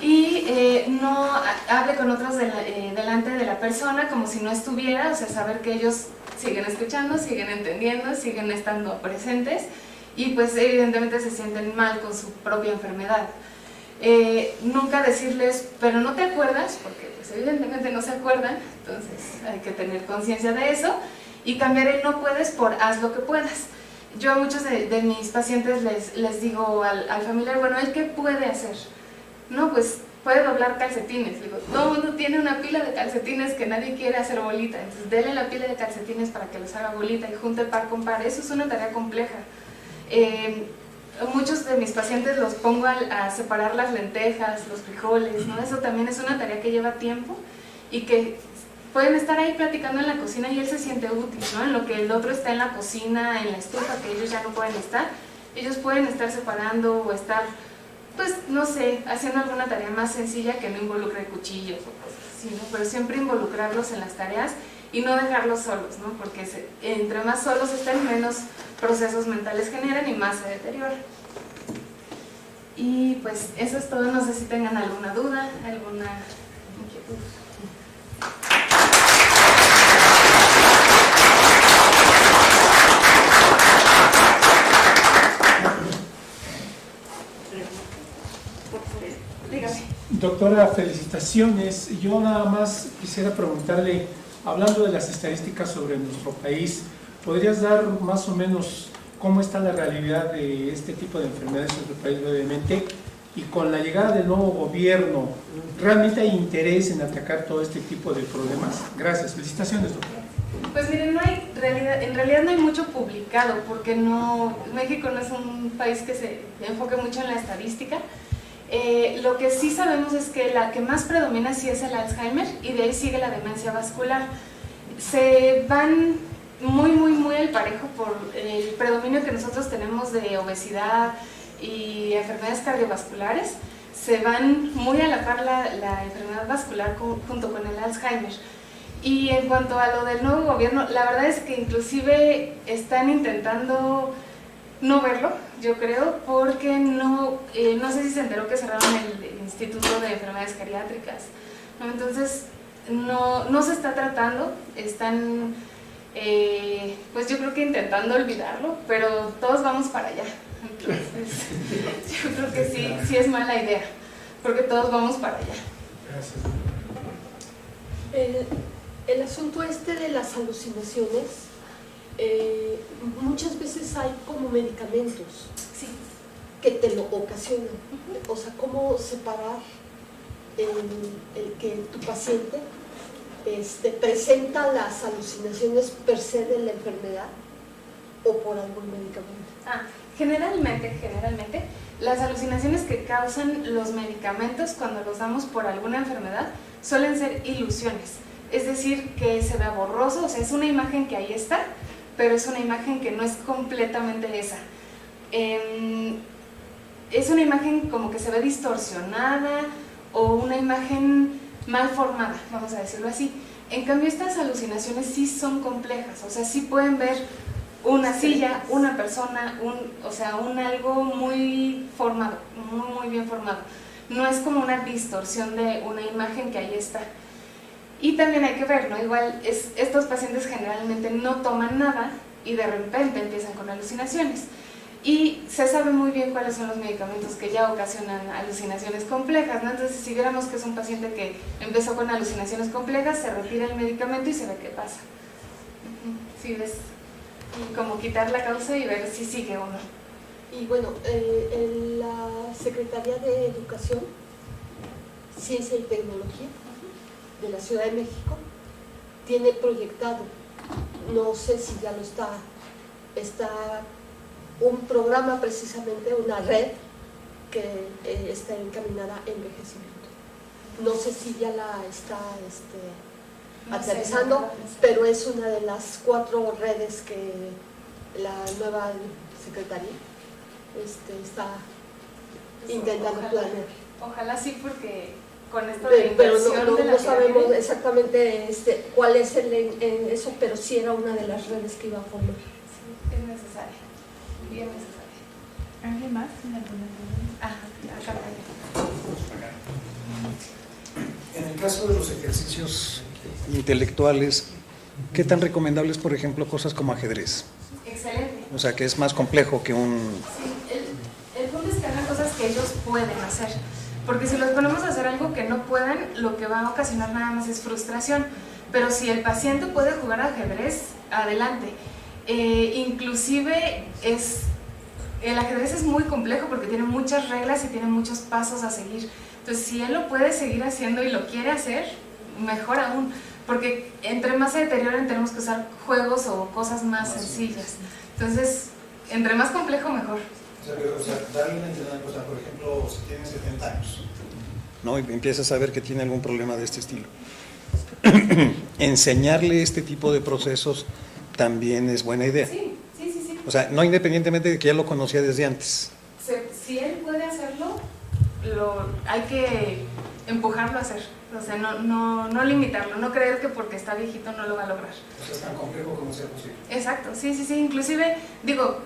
Y no hable con otros delante de la persona como si no estuviera, o sea, saber que ellos siguen escuchando, siguen entendiendo, siguen estando presentes, y pues evidentemente se sienten mal con su propia enfermedad. Nunca decirles, pero no te acuerdas, porque pues evidentemente no se acuerdan, entonces hay que tener conciencia de eso, y cambiar el no puedes por haz lo que puedas. yo a muchos de mis pacientes les digo al familiar, bueno, ¿él qué puede hacer? No, pues puede doblar calcetines. Digo, todo el mundo tiene una pila de calcetines que nadie quiere hacer bolita, entonces dele la pila de calcetines para que los haga bolita y junte par con par. Eso es una tarea compleja. Muchos de mis pacientes los pongo a separar las lentejas, los frijoles, ¿no? Eso también es una tarea que lleva tiempo y que pueden estar ahí platicando en la cocina y él se siente útil, ¿no? En lo que el otro está en la cocina, en la estufa, que ellos ya no pueden estar, ellos pueden estar separando o estar, pues, no sé, haciendo alguna tarea más sencilla que no involucre cuchillos o cosas así, ¿no? Pero siempre involucrarlos en las tareas y no dejarlos solos, ¿no? Porque entre más solos estén, menos procesos mentales generan y más se deterioran. Y pues eso es todo, no sé si tengan alguna duda, alguna inquietud. Doctora, felicitaciones. Yo nada más quisiera preguntarle, hablando de las estadísticas sobre nuestro país, ¿podrías dar más o menos cómo está la realidad de este tipo de enfermedades en nuestro país brevemente? Y con la llegada del nuevo gobierno, ¿realmente hay interés en atacar todo este tipo de problemas? Gracias, felicitaciones, doctora. Pues miren, en realidad no hay mucho publicado, porque México no es un país que se enfoque mucho en la estadística. Lo que sí sabemos es que la que más predomina sí es el Alzheimer y de ahí sigue la demencia vascular. Se van muy al parejo por el predominio que nosotros tenemos de obesidad y enfermedades cardiovasculares. Se van muy a la par la enfermedad vascular junto con el Alzheimer. Y en cuanto a lo del nuevo gobierno, la verdad es que inclusive están intentando no verlo, yo creo, porque no sé si se enteró que cerraron el Instituto de Enfermedades Geriátricas, ¿no? Entonces no se está tratando, están pues yo creo que intentando olvidarlo, pero todos vamos para allá. Entonces yo creo que sí es mala idea, porque todos vamos para allá. Gracias. El asunto de las alucinaciones, muchas veces hay como medicamentos Sí. que te lo ocasionan. O sea, ¿cómo separar el que tu paciente presenta las alucinaciones per se de la enfermedad o por algún medicamento? Generalmente, las alucinaciones que causan los medicamentos cuando los damos por alguna enfermedad suelen ser ilusiones, es decir, que se vea borroso, o sea, es una imagen que ahí está, pero es una imagen que no es completamente esa. Es una imagen como que se ve distorsionada o una imagen mal formada, vamos a decirlo así. En cambio, estas alucinaciones sí son complejas, o sea, sí pueden ver una silla, una persona, un algo muy formado, muy bien formado. No es como una distorsión de una imagen que ahí está. Y también hay que ver, ¿no? Igual estos pacientes generalmente no toman nada y de repente empiezan con alucinaciones. Y se sabe muy bien cuáles son los medicamentos que ya ocasionan alucinaciones complejas, ¿no? Entonces, si viéramos que es un paciente que empezó con alucinaciones complejas, se retira el medicamento y se ve qué pasa. Sí, ves, como quitar la causa y ver si sigue o no. Y bueno, en la Secretaría de Educación, Ciencia y Tecnología de la Ciudad de México tiene proyectado, no sé si ya lo está un programa, precisamente una red que está encaminada a envejecimiento. No sé si ya la está aterrizando, pero es una de las 4 redes que la nueva secretaría está intentando planear. Ojalá sí, porque con esto de pero inversión de la no sabemos pirámide, exactamente cuál es eso, pero sí era una de las redes que iba a formar. sí, es necesaria, bien necesaria. ¿Alguien más tiene alguna pregunta? Acá En el caso de los ejercicios intelectuales, ¿qué tan recomendable es, por ejemplo, cosas como ajedrez? excelente. O sea, que es más complejo que un... Sí, el punto es que hagan cosas que ellos pueden hacer, porque si los ponemos a hacer algo que no pueden, lo que va a ocasionar nada más es frustración. Pero si el paciente puede jugar ajedrez, adelante. Inclusive el ajedrez es muy complejo porque tiene muchas reglas y tiene muchos pasos a seguir. Entonces, si él lo puede seguir haciendo y lo quiere hacer, mejor aún, porque entre más se deterioran tenemos que usar juegos o cosas más sencillas. Entonces, entre más complejo, mejor. O sea, darle una entrenada, por ejemplo, si tiene 70 años, ¿no? Y empiezas a ver que tiene algún problema de este estilo. Enseñarle este tipo de procesos también es buena idea. Sí. O sea, no independientemente de que ya lo conocía desde antes. Si él puede hacerlo, hay que empujarlo a hacer. O sea, no limitarlo, no creer que porque está viejito no lo va a lograr. O sea, es tan complejo como sea posible. Exacto, sí. Inclusive, digo,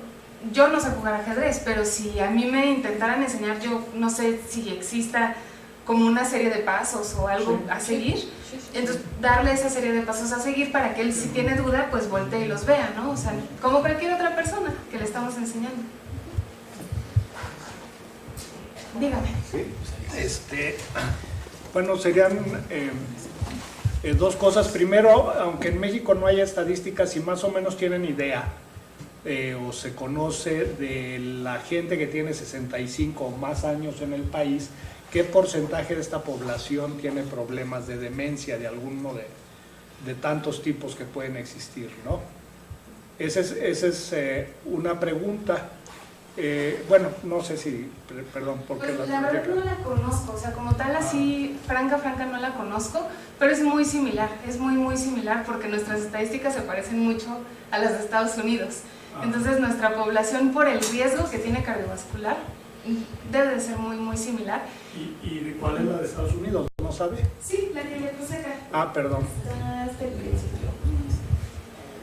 yo no sé jugar ajedrez, pero si a mí me intentaran enseñar, yo no sé si exista como una serie de pasos o algo a seguir. Entonces, darle esa serie de pasos a seguir para que él, si tiene duda, pues voltee y los vea, ¿no? O sea, como cualquier otra persona que le estamos enseñando. Dígame. Sí. Bueno, serían dos cosas. Primero, aunque en México no haya estadísticas, si más o menos tienen idea o se conoce de la gente que tiene 65 o más años en el país, ¿qué porcentaje de esta población tiene problemas de demencia de alguno de tantos tipos que pueden existir, ¿no? Esa es una pregunta. Bueno, no sé si, perdón, porque pues la verdad no la conozco, o sea, como tal así, franca no la conozco, pero es muy similar, muy similar porque nuestras estadísticas se parecen mucho a las de Estados Unidos. Entonces nuestra población, por el riesgo que tiene cardiovascular, debe de ser muy similar. ¿Y de cuál es la de Estados Unidos? ¿No sabe? Sí, la que le puse acá. Ah, perdón. Está hasta el principio.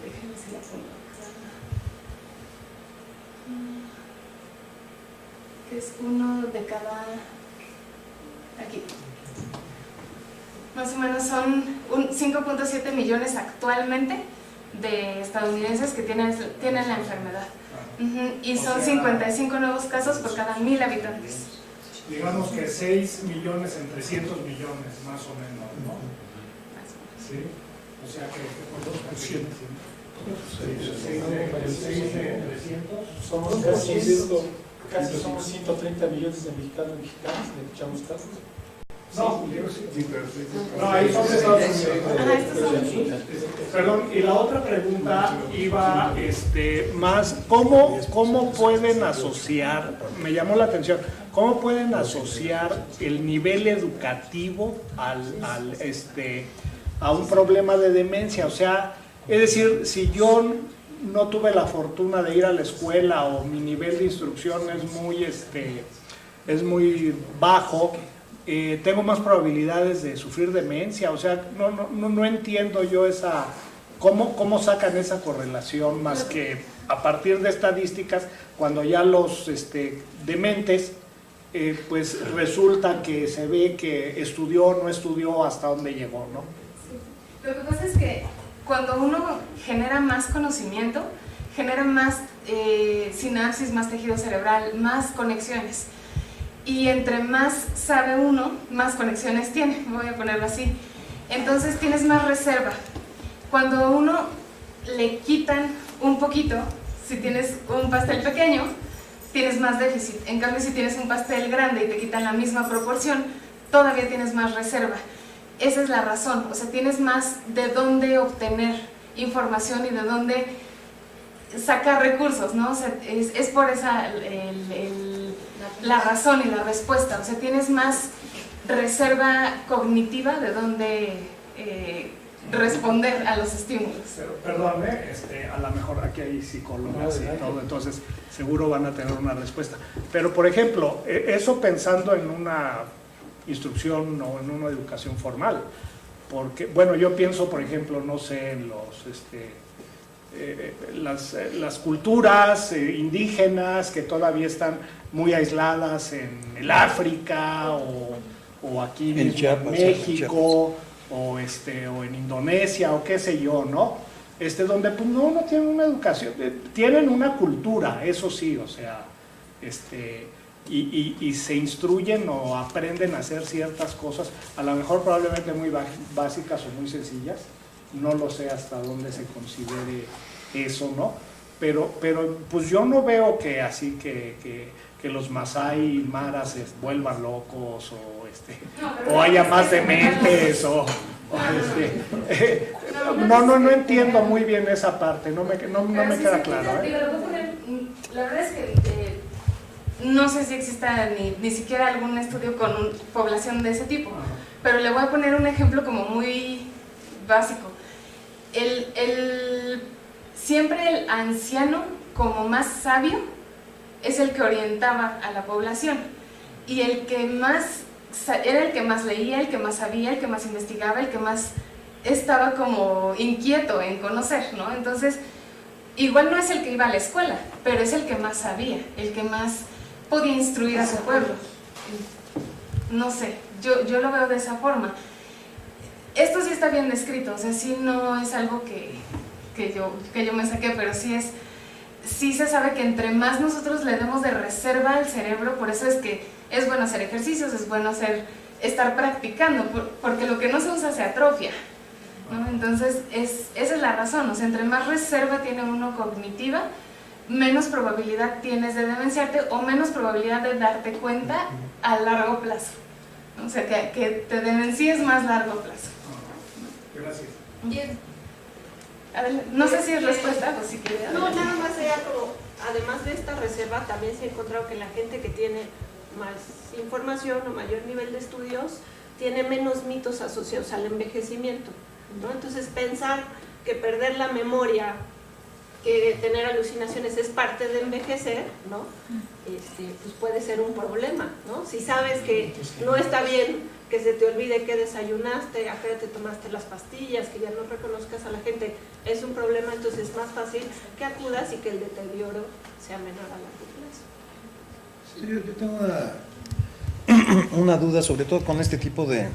Déjenme si la pongo acá. Que es uno de cada... Aquí. Más o menos son 5.7 millones actualmente de estadounidenses que tienen la enfermedad. Y son 55 nuevos casos por cada 1000 habitantes. Digamos que 6 millones en 300 millones, más o menos, ¿no? Sí. O sea que por 2%. 6 de 300. Somos 130 millones de mexicanos y mexicanas, ¿le echamos casos? No, ahí son de Estados Unidos. Perdón, y la otra pregunta iba más, ¿cómo pueden asociar, me llamó la atención, cómo pueden asociar el nivel educativo a un problema de demencia? O sea, es decir, si yo no tuve la fortuna de ir a la escuela o mi nivel de instrucción es muy bajo, tengo más probabilidades de sufrir demencia. O sea, no entiendo yo cómo sacan esa correlación, más que a partir de estadísticas, cuando ya los dementes, pues resulta que se ve que estudió o no estudió, hasta dónde llegó, ¿no? Sí. Lo que pasa es que cuando uno genera más conocimiento, genera más sinapsis, más tejido cerebral, más conexiones. Y entre más sabe uno, más conexiones tiene, voy a ponerlo así. Entonces tienes más reserva. Cuando a uno le quitan un poquito, si tienes un pastel pequeño, tienes más déficit. En cambio, si tienes un pastel grande y te quitan la misma proporción, todavía tienes más reserva. Esa es la razón, o sea, tienes más de dónde obtener información y de dónde sacar recursos, ¿no? O sea, es por esa la razón y la respuesta, o sea, tienes más reserva cognitiva de dónde responder a los estímulos. Pero, perdón, a lo mejor aquí hay psicólogos y todo, entonces seguro van a tener una respuesta. Pero, por ejemplo, eso pensando en una instrucción o en una educación formal, porque, bueno, yo pienso, por ejemplo, no sé, en las culturas indígenas que todavía están muy aisladas en el África o aquí mismo en Chiapas, México o en Indonesia o qué sé yo, ¿no? Donde pues no tienen una educación, tienen una cultura, eso sí, o sea, y se instruyen o aprenden a hacer ciertas cosas, a lo mejor probablemente muy básicas o muy sencillas, no lo sé hasta dónde se considere eso, ¿no? Pero pues yo no veo que así que los Masái y Maras se vuelvan locos o haya más dementes no entiendo muy bien esa parte, no me queda claro. La verdad es que no sé si exista ni siquiera algún estudio con población de ese tipo, pero le voy a poner un ejemplo como muy básico. Siempre el anciano como más sabio es el que orientaba a la población, y era el que más leía, el que más sabía, el que más investigaba, el que más estaba como inquieto en conocer, ¿no? Entonces, igual no es el que iba a la escuela, pero es el que más sabía, el que más podía instruir a su pueblo. No sé, yo lo veo de esa forma. Esto sí está bien descrito, o sea, sí no es algo que yo me saqué, pero sí se sabe que entre más nosotros le demos de reserva al cerebro, por eso es que es bueno hacer ejercicios, es bueno estar practicando, porque lo que no se usa se atrofia, ¿no? Entonces, esa es la razón, o sea, entre más reserva tiene uno cognitiva, menos probabilidad tienes de demenciarte o menos probabilidad de darte cuenta a largo plazo. O sea, que te demencies más largo plazo. Gracias. Bien. No sé si es respuesta o si quiere. No, nada más era como, además de esta reserva, también se ha encontrado que la gente que tiene más información o mayor nivel de estudios tiene menos mitos asociados al envejecimiento, ¿no? Entonces pensar que perder la memoria, que tener alucinaciones es parte de envejecer, ¿no? Pues puede ser un problema, ¿no? Si sabes que no está bien que se te olvide que desayunaste, a qué hora te tomaste las pastillas, que ya no reconozcas a la gente, es un problema, entonces es más fácil que acudas y que el deterioro sea menor a la población. Sí, yo tengo una duda, sobre todo con este tipo de...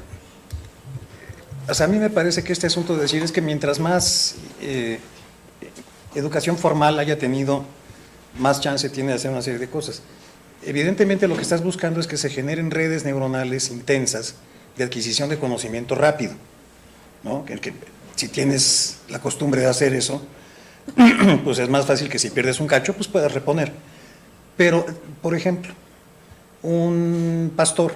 O sea, a mí me parece que este asunto de decir es que mientras más educación formal haya tenido, más chance tiene de hacer una serie de cosas. Evidentemente lo que estás buscando es que se generen redes neuronales intensas de adquisición de conocimiento rápido, ¿no? Que si tienes la costumbre de hacer eso, pues es más fácil que si pierdes un cacho, pues puedas reponer. Pero, por ejemplo, un pastor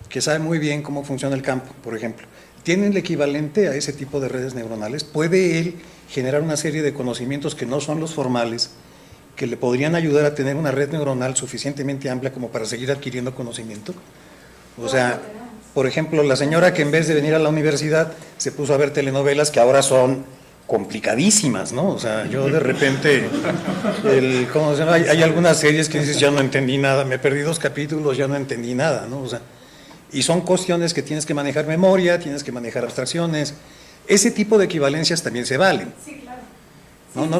que sabe muy bien cómo funciona el campo, por ejemplo, tiene el equivalente a ese tipo de redes neuronales, puede él generar una serie de conocimientos que no son los formales, que le podrían ayudar a tener una red neuronal suficientemente amplia como para seguir adquiriendo conocimiento. O sea, por ejemplo, la señora que en vez de venir a la universidad se puso a ver telenovelas que ahora son complicadísimas, ¿no? O sea, yo de repente, ¿cómo se llama? Hay algunas series que dices, ya no entendí nada, me perdí 2 capítulos, ya no entendí nada, ¿no? O sea, y son cuestiones que tienes que manejar memoria, tienes que manejar abstracciones. Ese tipo de equivalencias también se valen. Sí, claro.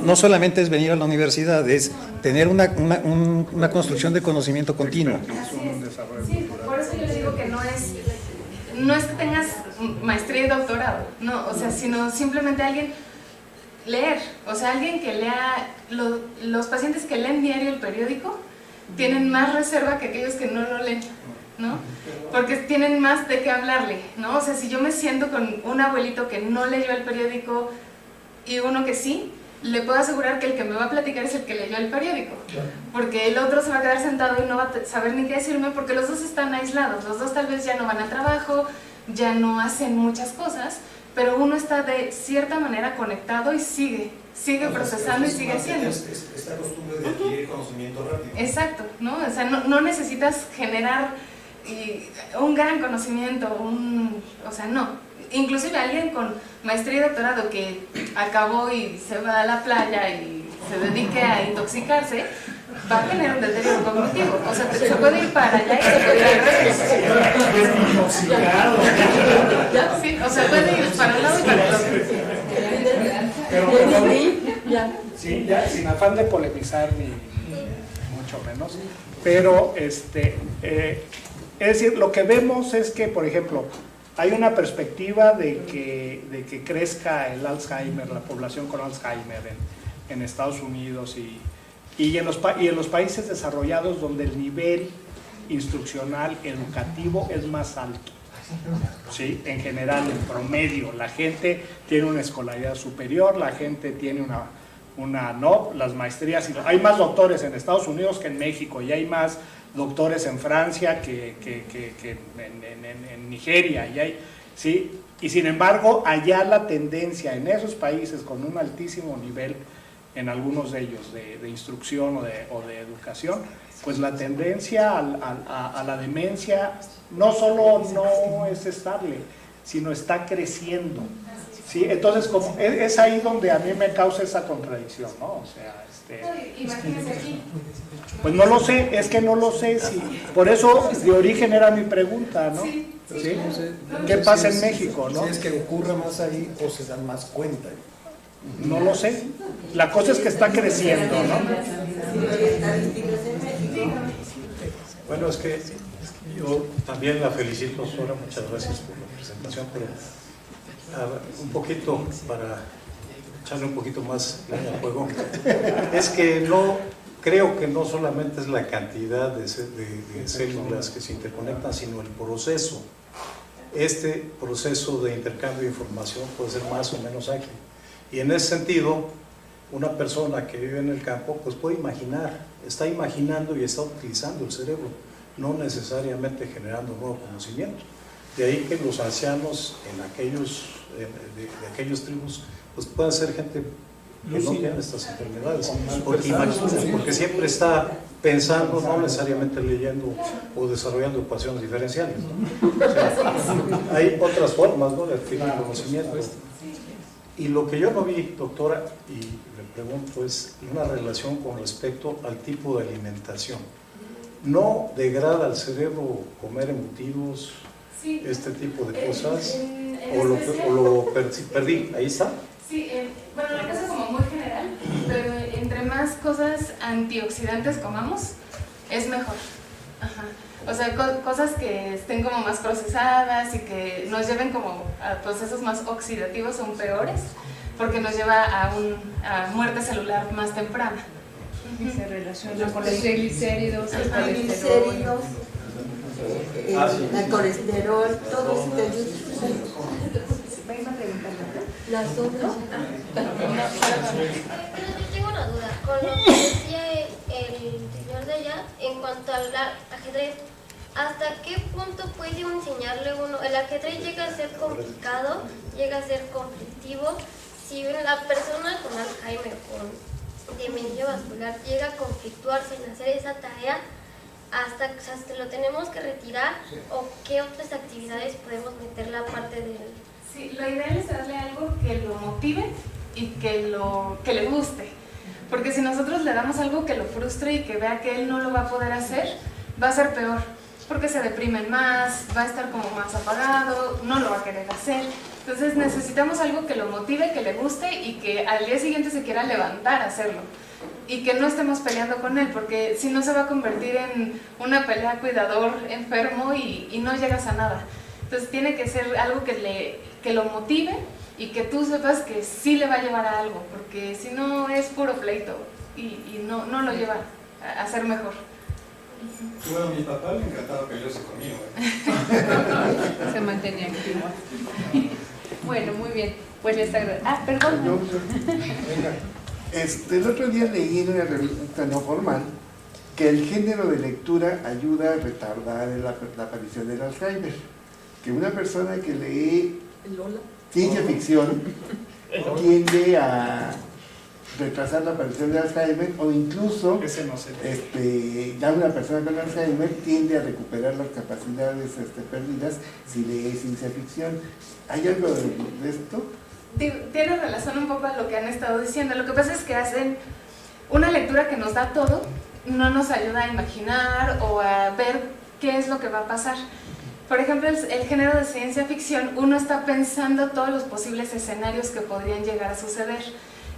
No solamente es venir a la universidad, es tener una construcción de conocimiento continuo. Sí, por eso yo le digo que no es que tengas maestría y doctorado, no, o sea, sino simplemente alguien leer, o sea, alguien que lea, los pacientes que leen diario el periódico tienen más reserva que aquellos que no lo leen, ¿no? Porque tienen más de qué hablarle, ¿no? O sea, si yo me siento con un abuelito que no leyó el periódico y uno que sí, le puedo asegurar que el que me va a platicar es el que leyó el periódico, porque el otro se va a quedar sentado y no va a saber ni qué decirme, porque los dos están aislados, los dos tal vez ya no van al trabajo, ya no hacen muchas cosas, pero uno está de cierta manera conectado y sigue procesando y sigue haciendo. Esta costumbre de adquirir conocimiento rápido. Exacto, ¿no? O sea, no necesitas generar un gran conocimiento, o sea, no. Inclusive alguien con maestría y doctorado que acabó y se va a la playa y se dedique a intoxicarse, va a tener un deterioro cognitivo. O sea, se puede ir para allá y se puede ir al revés. Sí, o sea, puede ir para un lado y para el otro. Sí, ya sin afán de polemizar ni mucho menos, pero es decir, lo que vemos es que, por ejemplo, hay una perspectiva de que crezca el Alzheimer, la población con Alzheimer en Estados Unidos y en los países desarrollados donde el nivel instruccional, educativo es más alto. ¿Sí? En general, en promedio, la gente tiene una escolaridad superior, la gente tiene ¿no? Las maestrías, hay más doctores en Estados Unidos que en México, y hay más doctores en Francia que en Nigeria, ¿sí? Y sin embargo, allá la tendencia en esos países con un altísimo nivel, en algunos de ellos, de instrucción o de educación, pues la tendencia a la demencia no solo no es estable, sino está creciendo. ¿Sí? Entonces, como es ahí donde a mí me causa esa contradicción, ¿no? O sea, Imagínense aquí. pues no lo sé, es que no lo sé, si, por eso de origen era mi pregunta, ¿no? Sí, sí. ¿Sí? No sé, ¿Qué pasa en si México, no? Si es que ocurra más ahí o se dan más cuenta. No lo sé. La cosa es que está creciendo, ¿no? Bueno, es que yo también la felicito, doctora, muchas gracias por la presentación, pero un poquito para echarle un poquito más leña al fuego, es que no, creo que no solamente es la cantidad de células que se interconectan, sino el proceso. Este proceso de intercambio de información puede ser más o menos ágil. Y en ese sentido, una persona que vive en el campo, pues puede imaginar, está imaginando y está utilizando el cerebro, no necesariamente generando nuevo conocimiento. De ahí que los ancianos de aquellos tribus, pues pueden ser gente que no tiene estas enfermedades, porque siempre está pensando, no necesariamente leyendo o desarrollando ecuaciones diferenciales, ¿no? O sea, hay otras formas, ¿no?, de adquirir conocimiento. Y lo que yo no vi, doctora, y le pregunto, es una relación con respecto al tipo de alimentación. ¿No degrada al cerebro comer embutidos, Sí. este tipo de cosas? En ¿O especial- lo perdí? Ahí está. Sí, bueno, la cosa es como muy general, pero entre más cosas antioxidantes comamos, es mejor. Ajá. O sea, cosas que estén como más procesadas y que nos lleven como a procesos más oxidativos son peores, porque nos lleva a muerte celular más temprana. Y se relaciona con los triglicéridos, el colesterol. Triglicéridos, el colesterol, todo eso. Las dos, ¿no? Pero yo tengo una duda, con lo que decía el señor de allá en cuanto al ajedrez, ¿hasta qué punto puede enseñarle uno? El ajedrez llega a ser complicado, llega a ser conflictivo. Si la persona con Alzheimer, con demencia vascular, llega a conflictuarse en hacer esa tarea, hasta lo tenemos que retirar, o qué otras actividades podemos meterle aparte del... Sí, lo ideal es darle algo que lo motive y que le guste. Porque si nosotros le damos algo que lo frustre y que vea que él no lo va a poder hacer, va a ser peor. Porque se deprimen más, va a estar como más apagado, no lo va a querer hacer. Entonces necesitamos algo que lo motive, que le guste y que al día siguiente se quiera levantar a hacerlo. Y que no estemos peleando con él, porque si no se va a convertir en una pelea cuidador-enfermo y no llegas a nada. Entonces tiene que ser algo que lo motive y que tú sepas que sí le va a llevar a algo, porque si no es puro pleito y no lo lleva a ser mejor. Bueno, mi papá le encantaba pelearse conmigo. Se mantenía activo. Bueno, muy bien. Pues les agradezco. Ah, perdón. El otro día leí en una revista no formal que el género de lectura ayuda a retardar la aparición del Alzheimer. Que una persona que lee ciencia ficción tiende a retrasar la aparición de Alzheimer, o incluso Ese no sé. ya una persona con Alzheimer tiende a recuperar las capacidades perdidas si lee ciencia ficción. ¿Hay algo de esto? Tiene relación un poco a lo que han estado diciendo. Lo que pasa es que hacen una lectura que nos da todo, no nos ayuda a imaginar o a ver qué es lo que va a pasar. Por ejemplo, el género de ciencia ficción, uno está pensando todos los posibles escenarios que podrían llegar a suceder.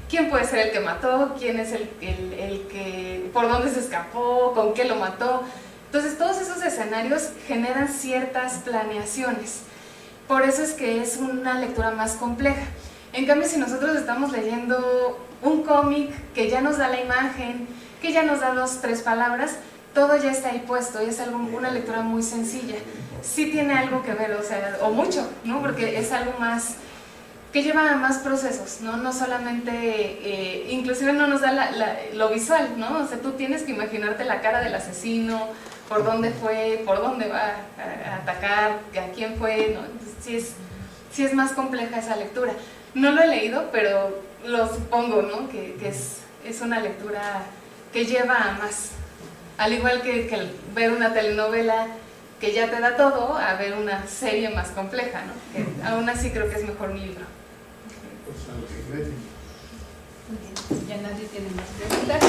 ¿Quién puede ser el que mató? ¿Quién es el que, por dónde se escapó? ¿Con qué lo mató? Entonces, todos esos escenarios generan ciertas planeaciones. Por eso es que es una lectura más compleja. En cambio, si nosotros estamos leyendo un cómic que ya nos da la imagen, que ya nos da 2, 3 palabras, todo ya está ahí puesto y es una lectura muy sencilla. Sí tiene algo que ver, o mucho, ¿no? Porque es algo más que lleva a más procesos, ¿no? No solamente, inclusive no nos da lo visual, ¿no? O sea, tú tienes que imaginarte la cara del asesino, por dónde fue, por dónde va a atacar, a quién fue, ¿no? Entonces, sí es más compleja esa lectura. No lo he leído, pero lo supongo, ¿no? Que es una lectura que lleva a más. Al igual que ver una telenovela que ya te da todo, a ver una serie más compleja, ¿no? Que aún así creo que es mejor un libro. Ya nadie tiene más preguntas.